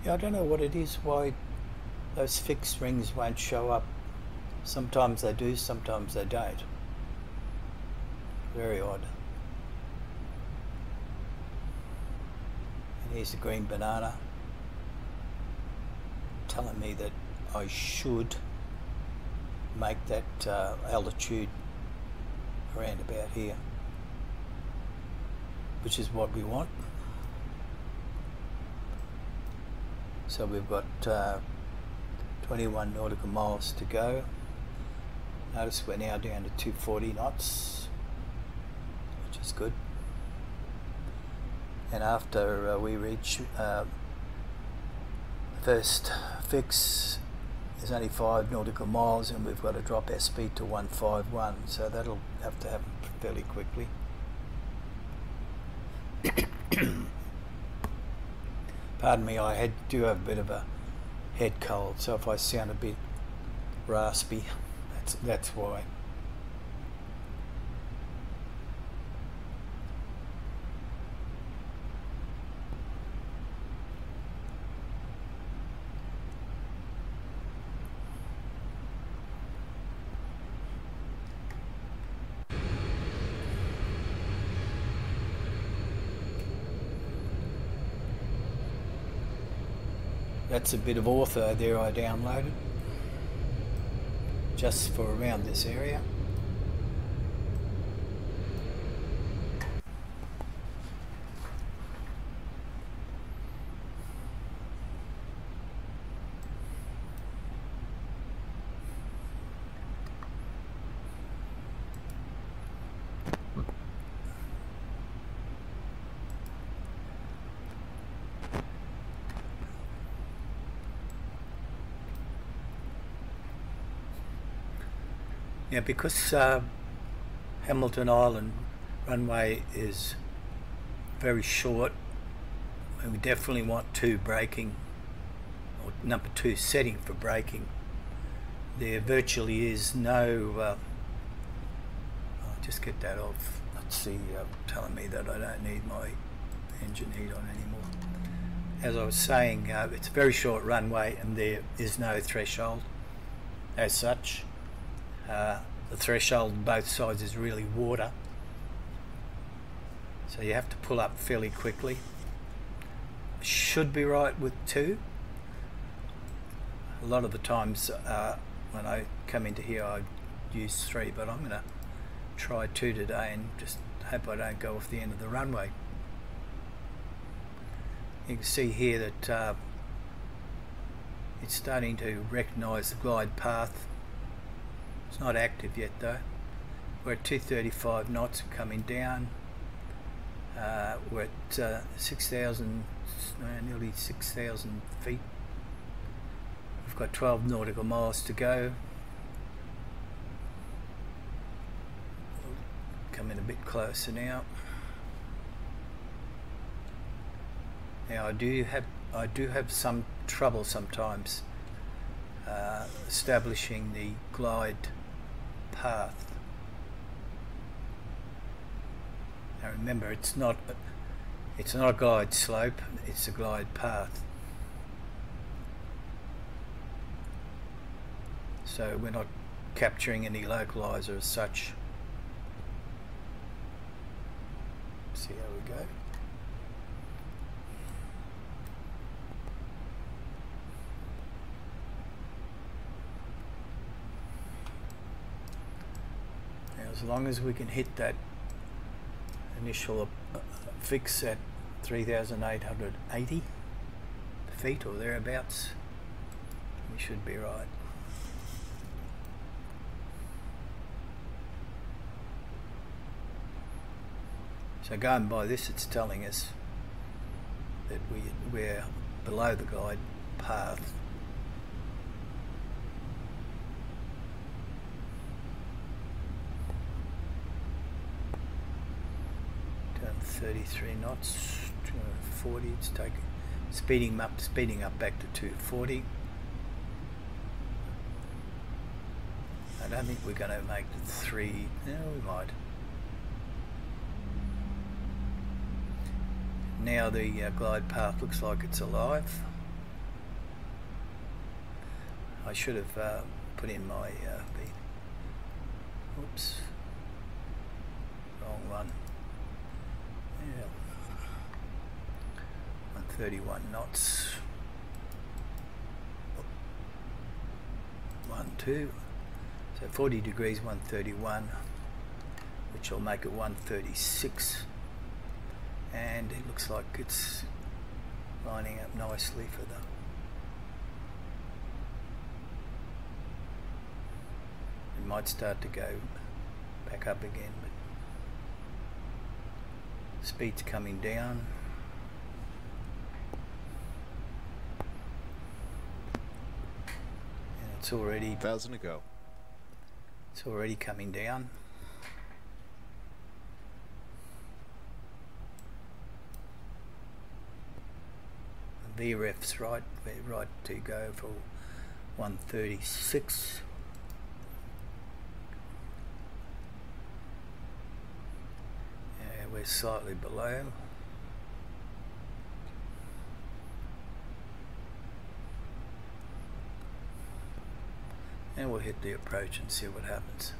I don't know what it is, why those fixed rings won't show up. Sometimes they do, sometimes they don't. Very odd. And here's the green banana telling me that I should make that altitude around about here, which is what we want. So we've got 21 nautical miles to go. Notice we're now down to 240 knots, which is good. And after we reach the first fix, there's only 5 nautical miles, and we've got to drop our speed to 151. So that'll have to happen fairly quickly. Pardon me, I do have a bit of a head cold, so if I sound a bit raspy, that's why. That's a bit of ortho there I downloaded, just for around this area. Now, because Hamilton Island runway is very short, and we definitely want 2 braking, or number 2 setting for braking, there virtually is no I'll just get that off. Let's see, telling me that I don't need my engine heat on anymore. As I was saying, it's a very short runway and there is no threshold as such. The threshold on both sides is really water, so you have to pull up fairly quickly. Should be right with 2. A lot of the times when I come into here I use 3, but I'm going to try 2 today and just hope I don't go off the end of the runway. You can see here that it's starting to recognise the glide path. It's not active yet though. We're at 235 knots, coming down. We're at 6,000, nearly 6,000 feet. We've got 12 nautical miles to go. Coming a bit closer now. Now I do have some trouble sometimes establishing the glide path. Now remember, it's not a glide slope, it's a glide path. So we're not capturing any localizer as such. See how we go. Now, as long as we can hit that initial fix at 3,880 feet or thereabouts, we should be right. So going by this, it's telling us that we're below the glide path. Down 33 knots, 240. It's taking speeding up back to 240. I don't think we're going to make the 3. No, we might. Now the glide path looks like it's alive. I should have put in my oops, wrong one. Yeah, 131 knots. 12. So 40 degrees, 131, which will make it 136. And it looks like it's lining up nicely for the it might start to go back up again, but speed's coming down. And it's already 1,000 to go. It's already coming down. VREF's right, we're right to go for 136. Yeah, we're slightly below. And we'll hit the approach and see what happens.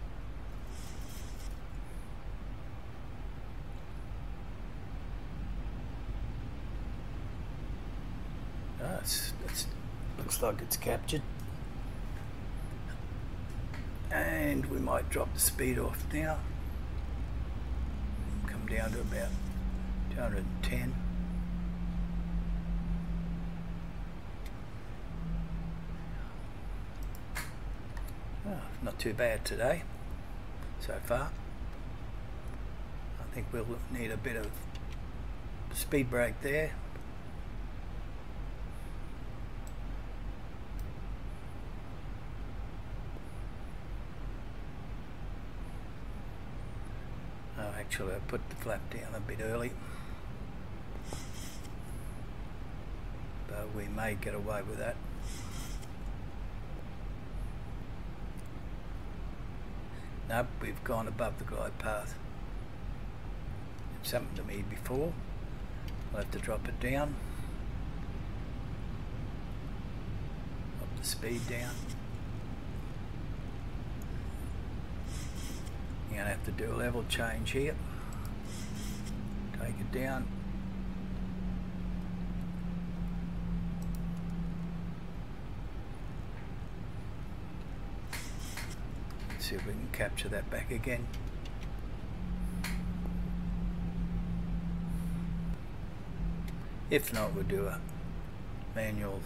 It looks like it's captured, and we might drop the speed off now, come down to about 210. Not too bad today so far. I think we'll need a bit of speed brake there. Actually, I put the flap down a bit early, but we may get away with that. Nope, we've gone above the glide path. It's happened to me before. I'll have to drop it down, drop the speed down. You're going to have to do a level change here. Take it down. Let's see if we can capture that back again. If not, we'll do a manual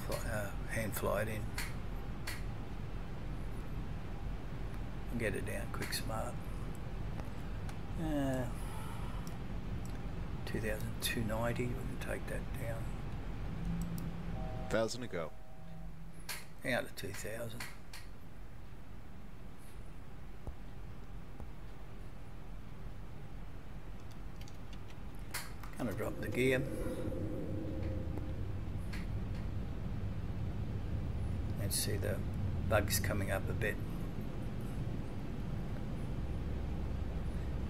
hand flight in. Get it down quick smart. 2,290, we can take that down. 1,000 to go. Out of 2,000. Gonna drop the gear. Let's see the bugs coming up a bit.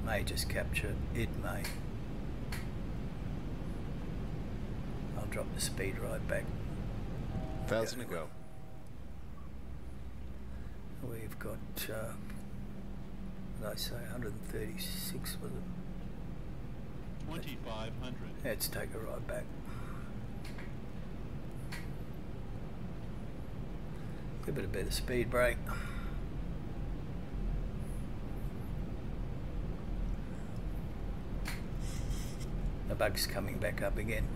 May just capture it, may. I'll drop the speed right back. 1,000 to go. We've we've got, what did I say, 136 was it? 2,500. Let's take a ride back. Give it a bit of speed brake. The bug's coming back up again.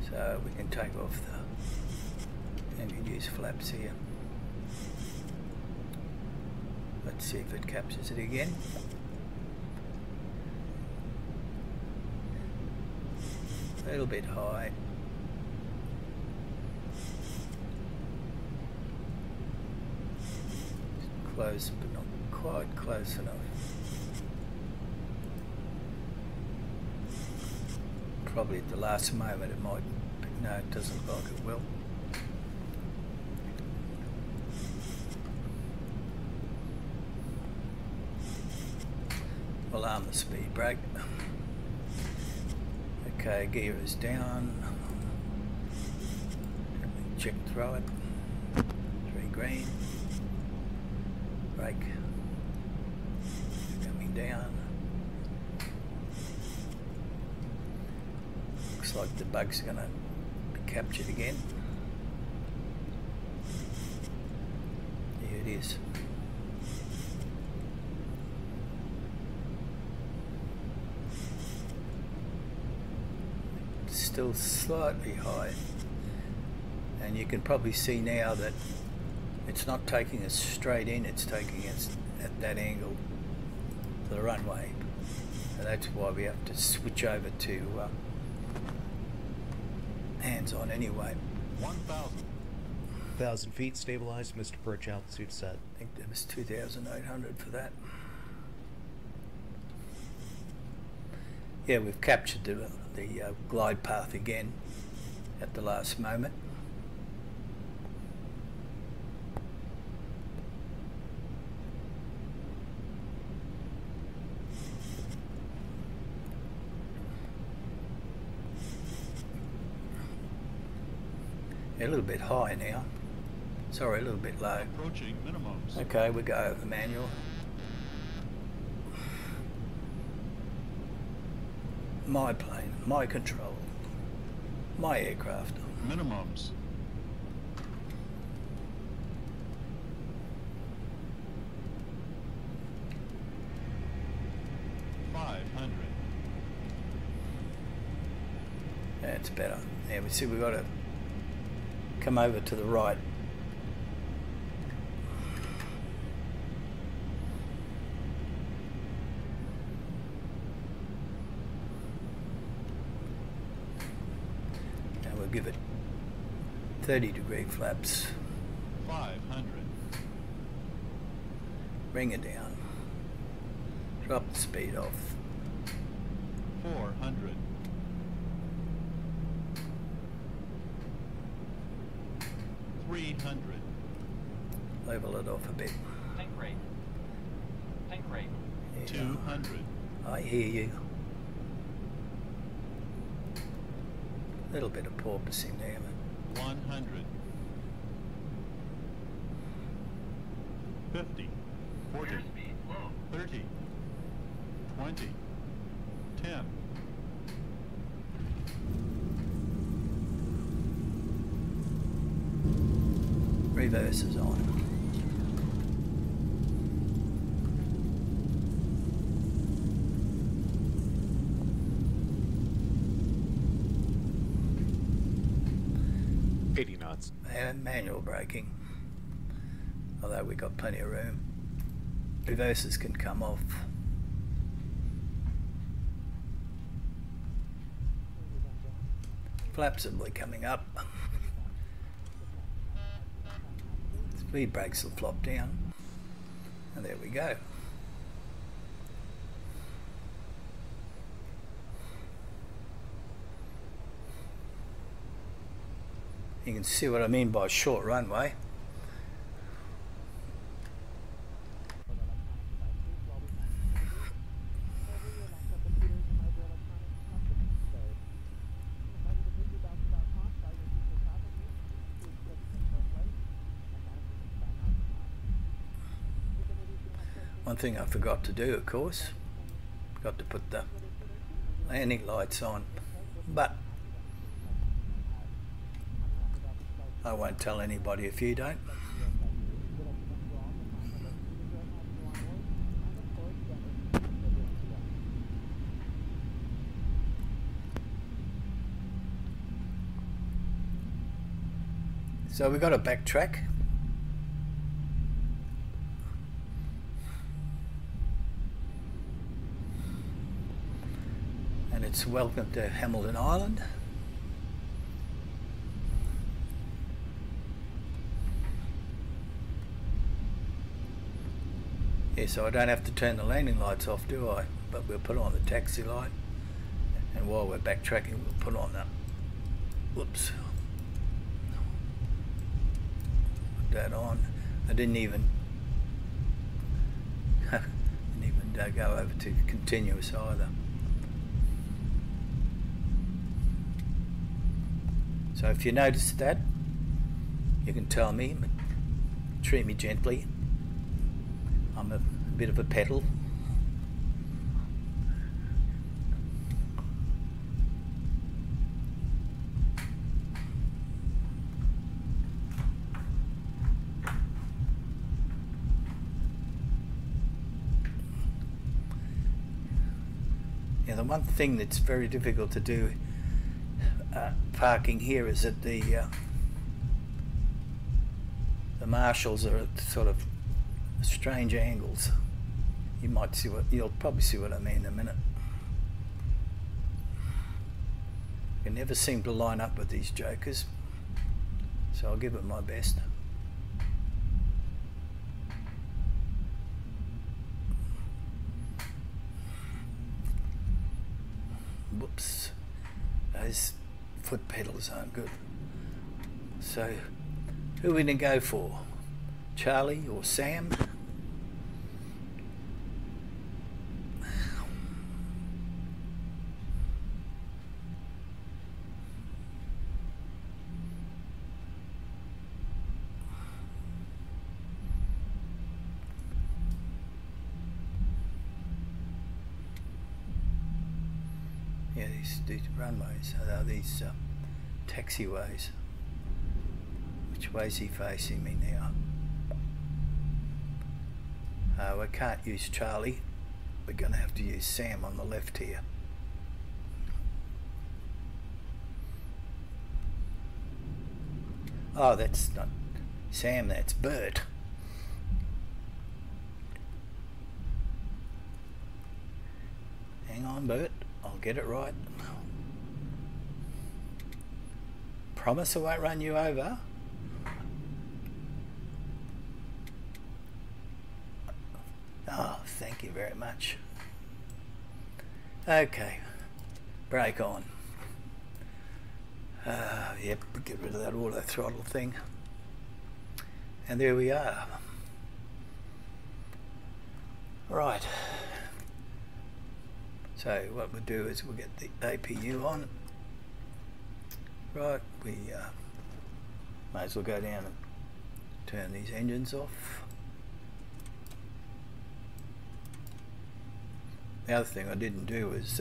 So we can take off the ambiguous flaps here. Let's see if it captures it again. A little bit high. Close, but not quite close enough. Probably at the last moment it might, but no, it doesn't look like it will. We'll arm the speed brake. Okay, gear is down. Check through it. 3 green. Brake. Coming down. Looks like the bug's going to be captured again. Here it is. Still slightly high, and you can probably see now that it's not taking us straight in, it's taking us at that angle to the runway, and that's why we have to switch over to hands-on anyway. 1,000 feet stabilized, Mr. Perch, altitude set. I think there was 2,800 for that. Yeah, we've captured the glide path again at the last moment. A little bit high now. Sorry, a little bit low. Approaching minimums. Okay, we go over manual. My plane, my control, my aircraft. Minimums. That's better. Yeah, we see we've got to come over to the right. Now we'll give it 30-degree flaps. 500. Bring it down. Drop the speed off. 400. 300. Level it off a bit. Tank rate. Tank rate. Yeah. 200. I hear you. Little bit of porpoising there, but 100. 50. 40. 30. 20. 10. reverse is on. knots. And manual braking, although we've got plenty of room. Reverses can come off. Flaps will be coming up. Speed brakes will flop down. And there we go. You can see what I mean by short runway. One thing I forgot to do, of course, forgot to put the landing lights on, but I won't tell anybody if you don't. So we've got to backtrack. And it's welcome to Hamilton Island. Yeah, so I don't have to turn the landing lights off, do I? But we'll put on the taxi light. And while we're backtracking, we'll put on that. Whoops. That on. I didn't even go over to continuous either. So if you notice that, you can tell me, but treat me gently. I'm a bit of a pedal. Yeah, the one thing that's very difficult to do parking here is that the marshals are at sort of strange angles. You'll probably see what I mean in a minute. You never seem to line up with these jokers, so I'll give it my best. Whoops, those foot pedals aren't good. So who are we going to go for? Charlie or Sam? Yeah, these runways, these taxiways. Which way is he facing me now? We can't use Charlie. We're going to have to use Sam on the left here. Oh, that's not Sam, that's Bert. Hang on, Bert. I'll get it right. Promise I won't run you over. Oh, thank you very much. Okay, brake on. Yep, get rid of that auto throttle thing. And there we are. Right. So what we'll do is we'll get the APU on. Right, we might as well go down and turn these engines off. The other thing I didn't do was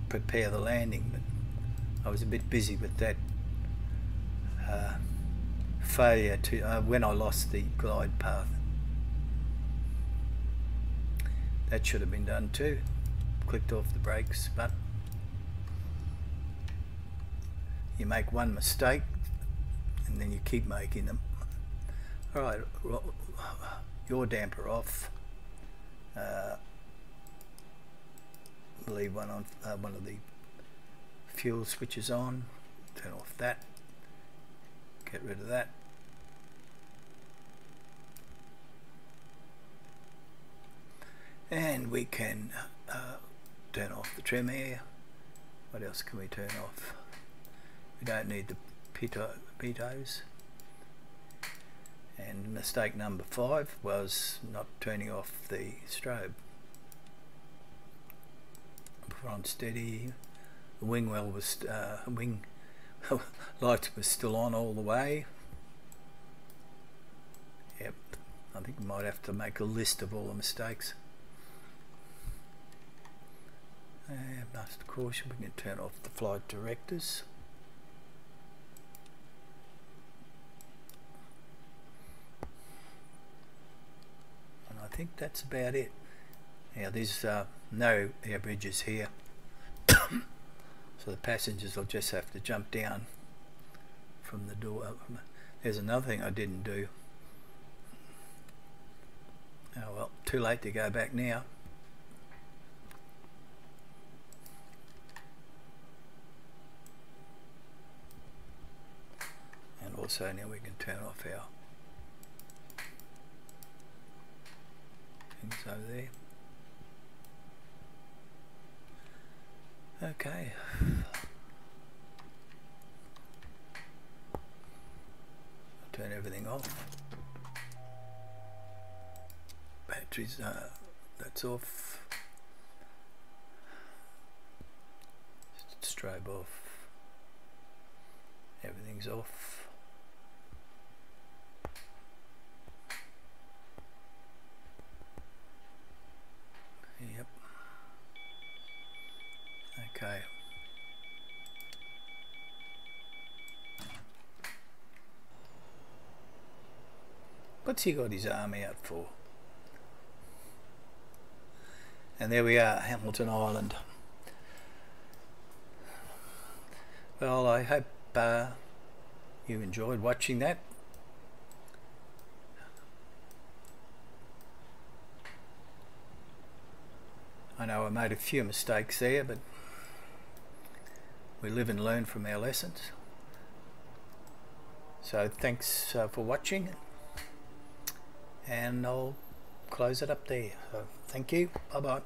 prepare the landing, but I was a bit busy with that failure to when I lost the glide path. That should have been done too. Clicked off the brakes, but you make one mistake and then you keep making them. Alright, your damper off. Leave one on, one of the fuel switches on, turn off that, get rid of that. And we can turn off the trim air. What else can we turn off? We don't need the pitos. And mistake number 5 was not turning off the strobe. On steady, the wing well was wing lights was still on all the way. Yep, I think we might have to make a list of all the mistakes. And master caution, we can turn off the flight directors. And I think that's about it. Now there's no air bridges here. So the passengers will just have to jump down from the door. There's another thing I didn't do. Oh well, too late to go back now. And also now we can turn off our things over there. Okay. Turn everything off. Batteries, that's off. Strobe off. Everything's off. Yep. Okay. What's he got his arm out for? And there we are, Hamilton Island. Well, I hope you enjoyed watching that. I know I made a few mistakes there, but we live and learn from our lessons. So thanks for watching, and I'll close it up there. So thank you. Bye bye.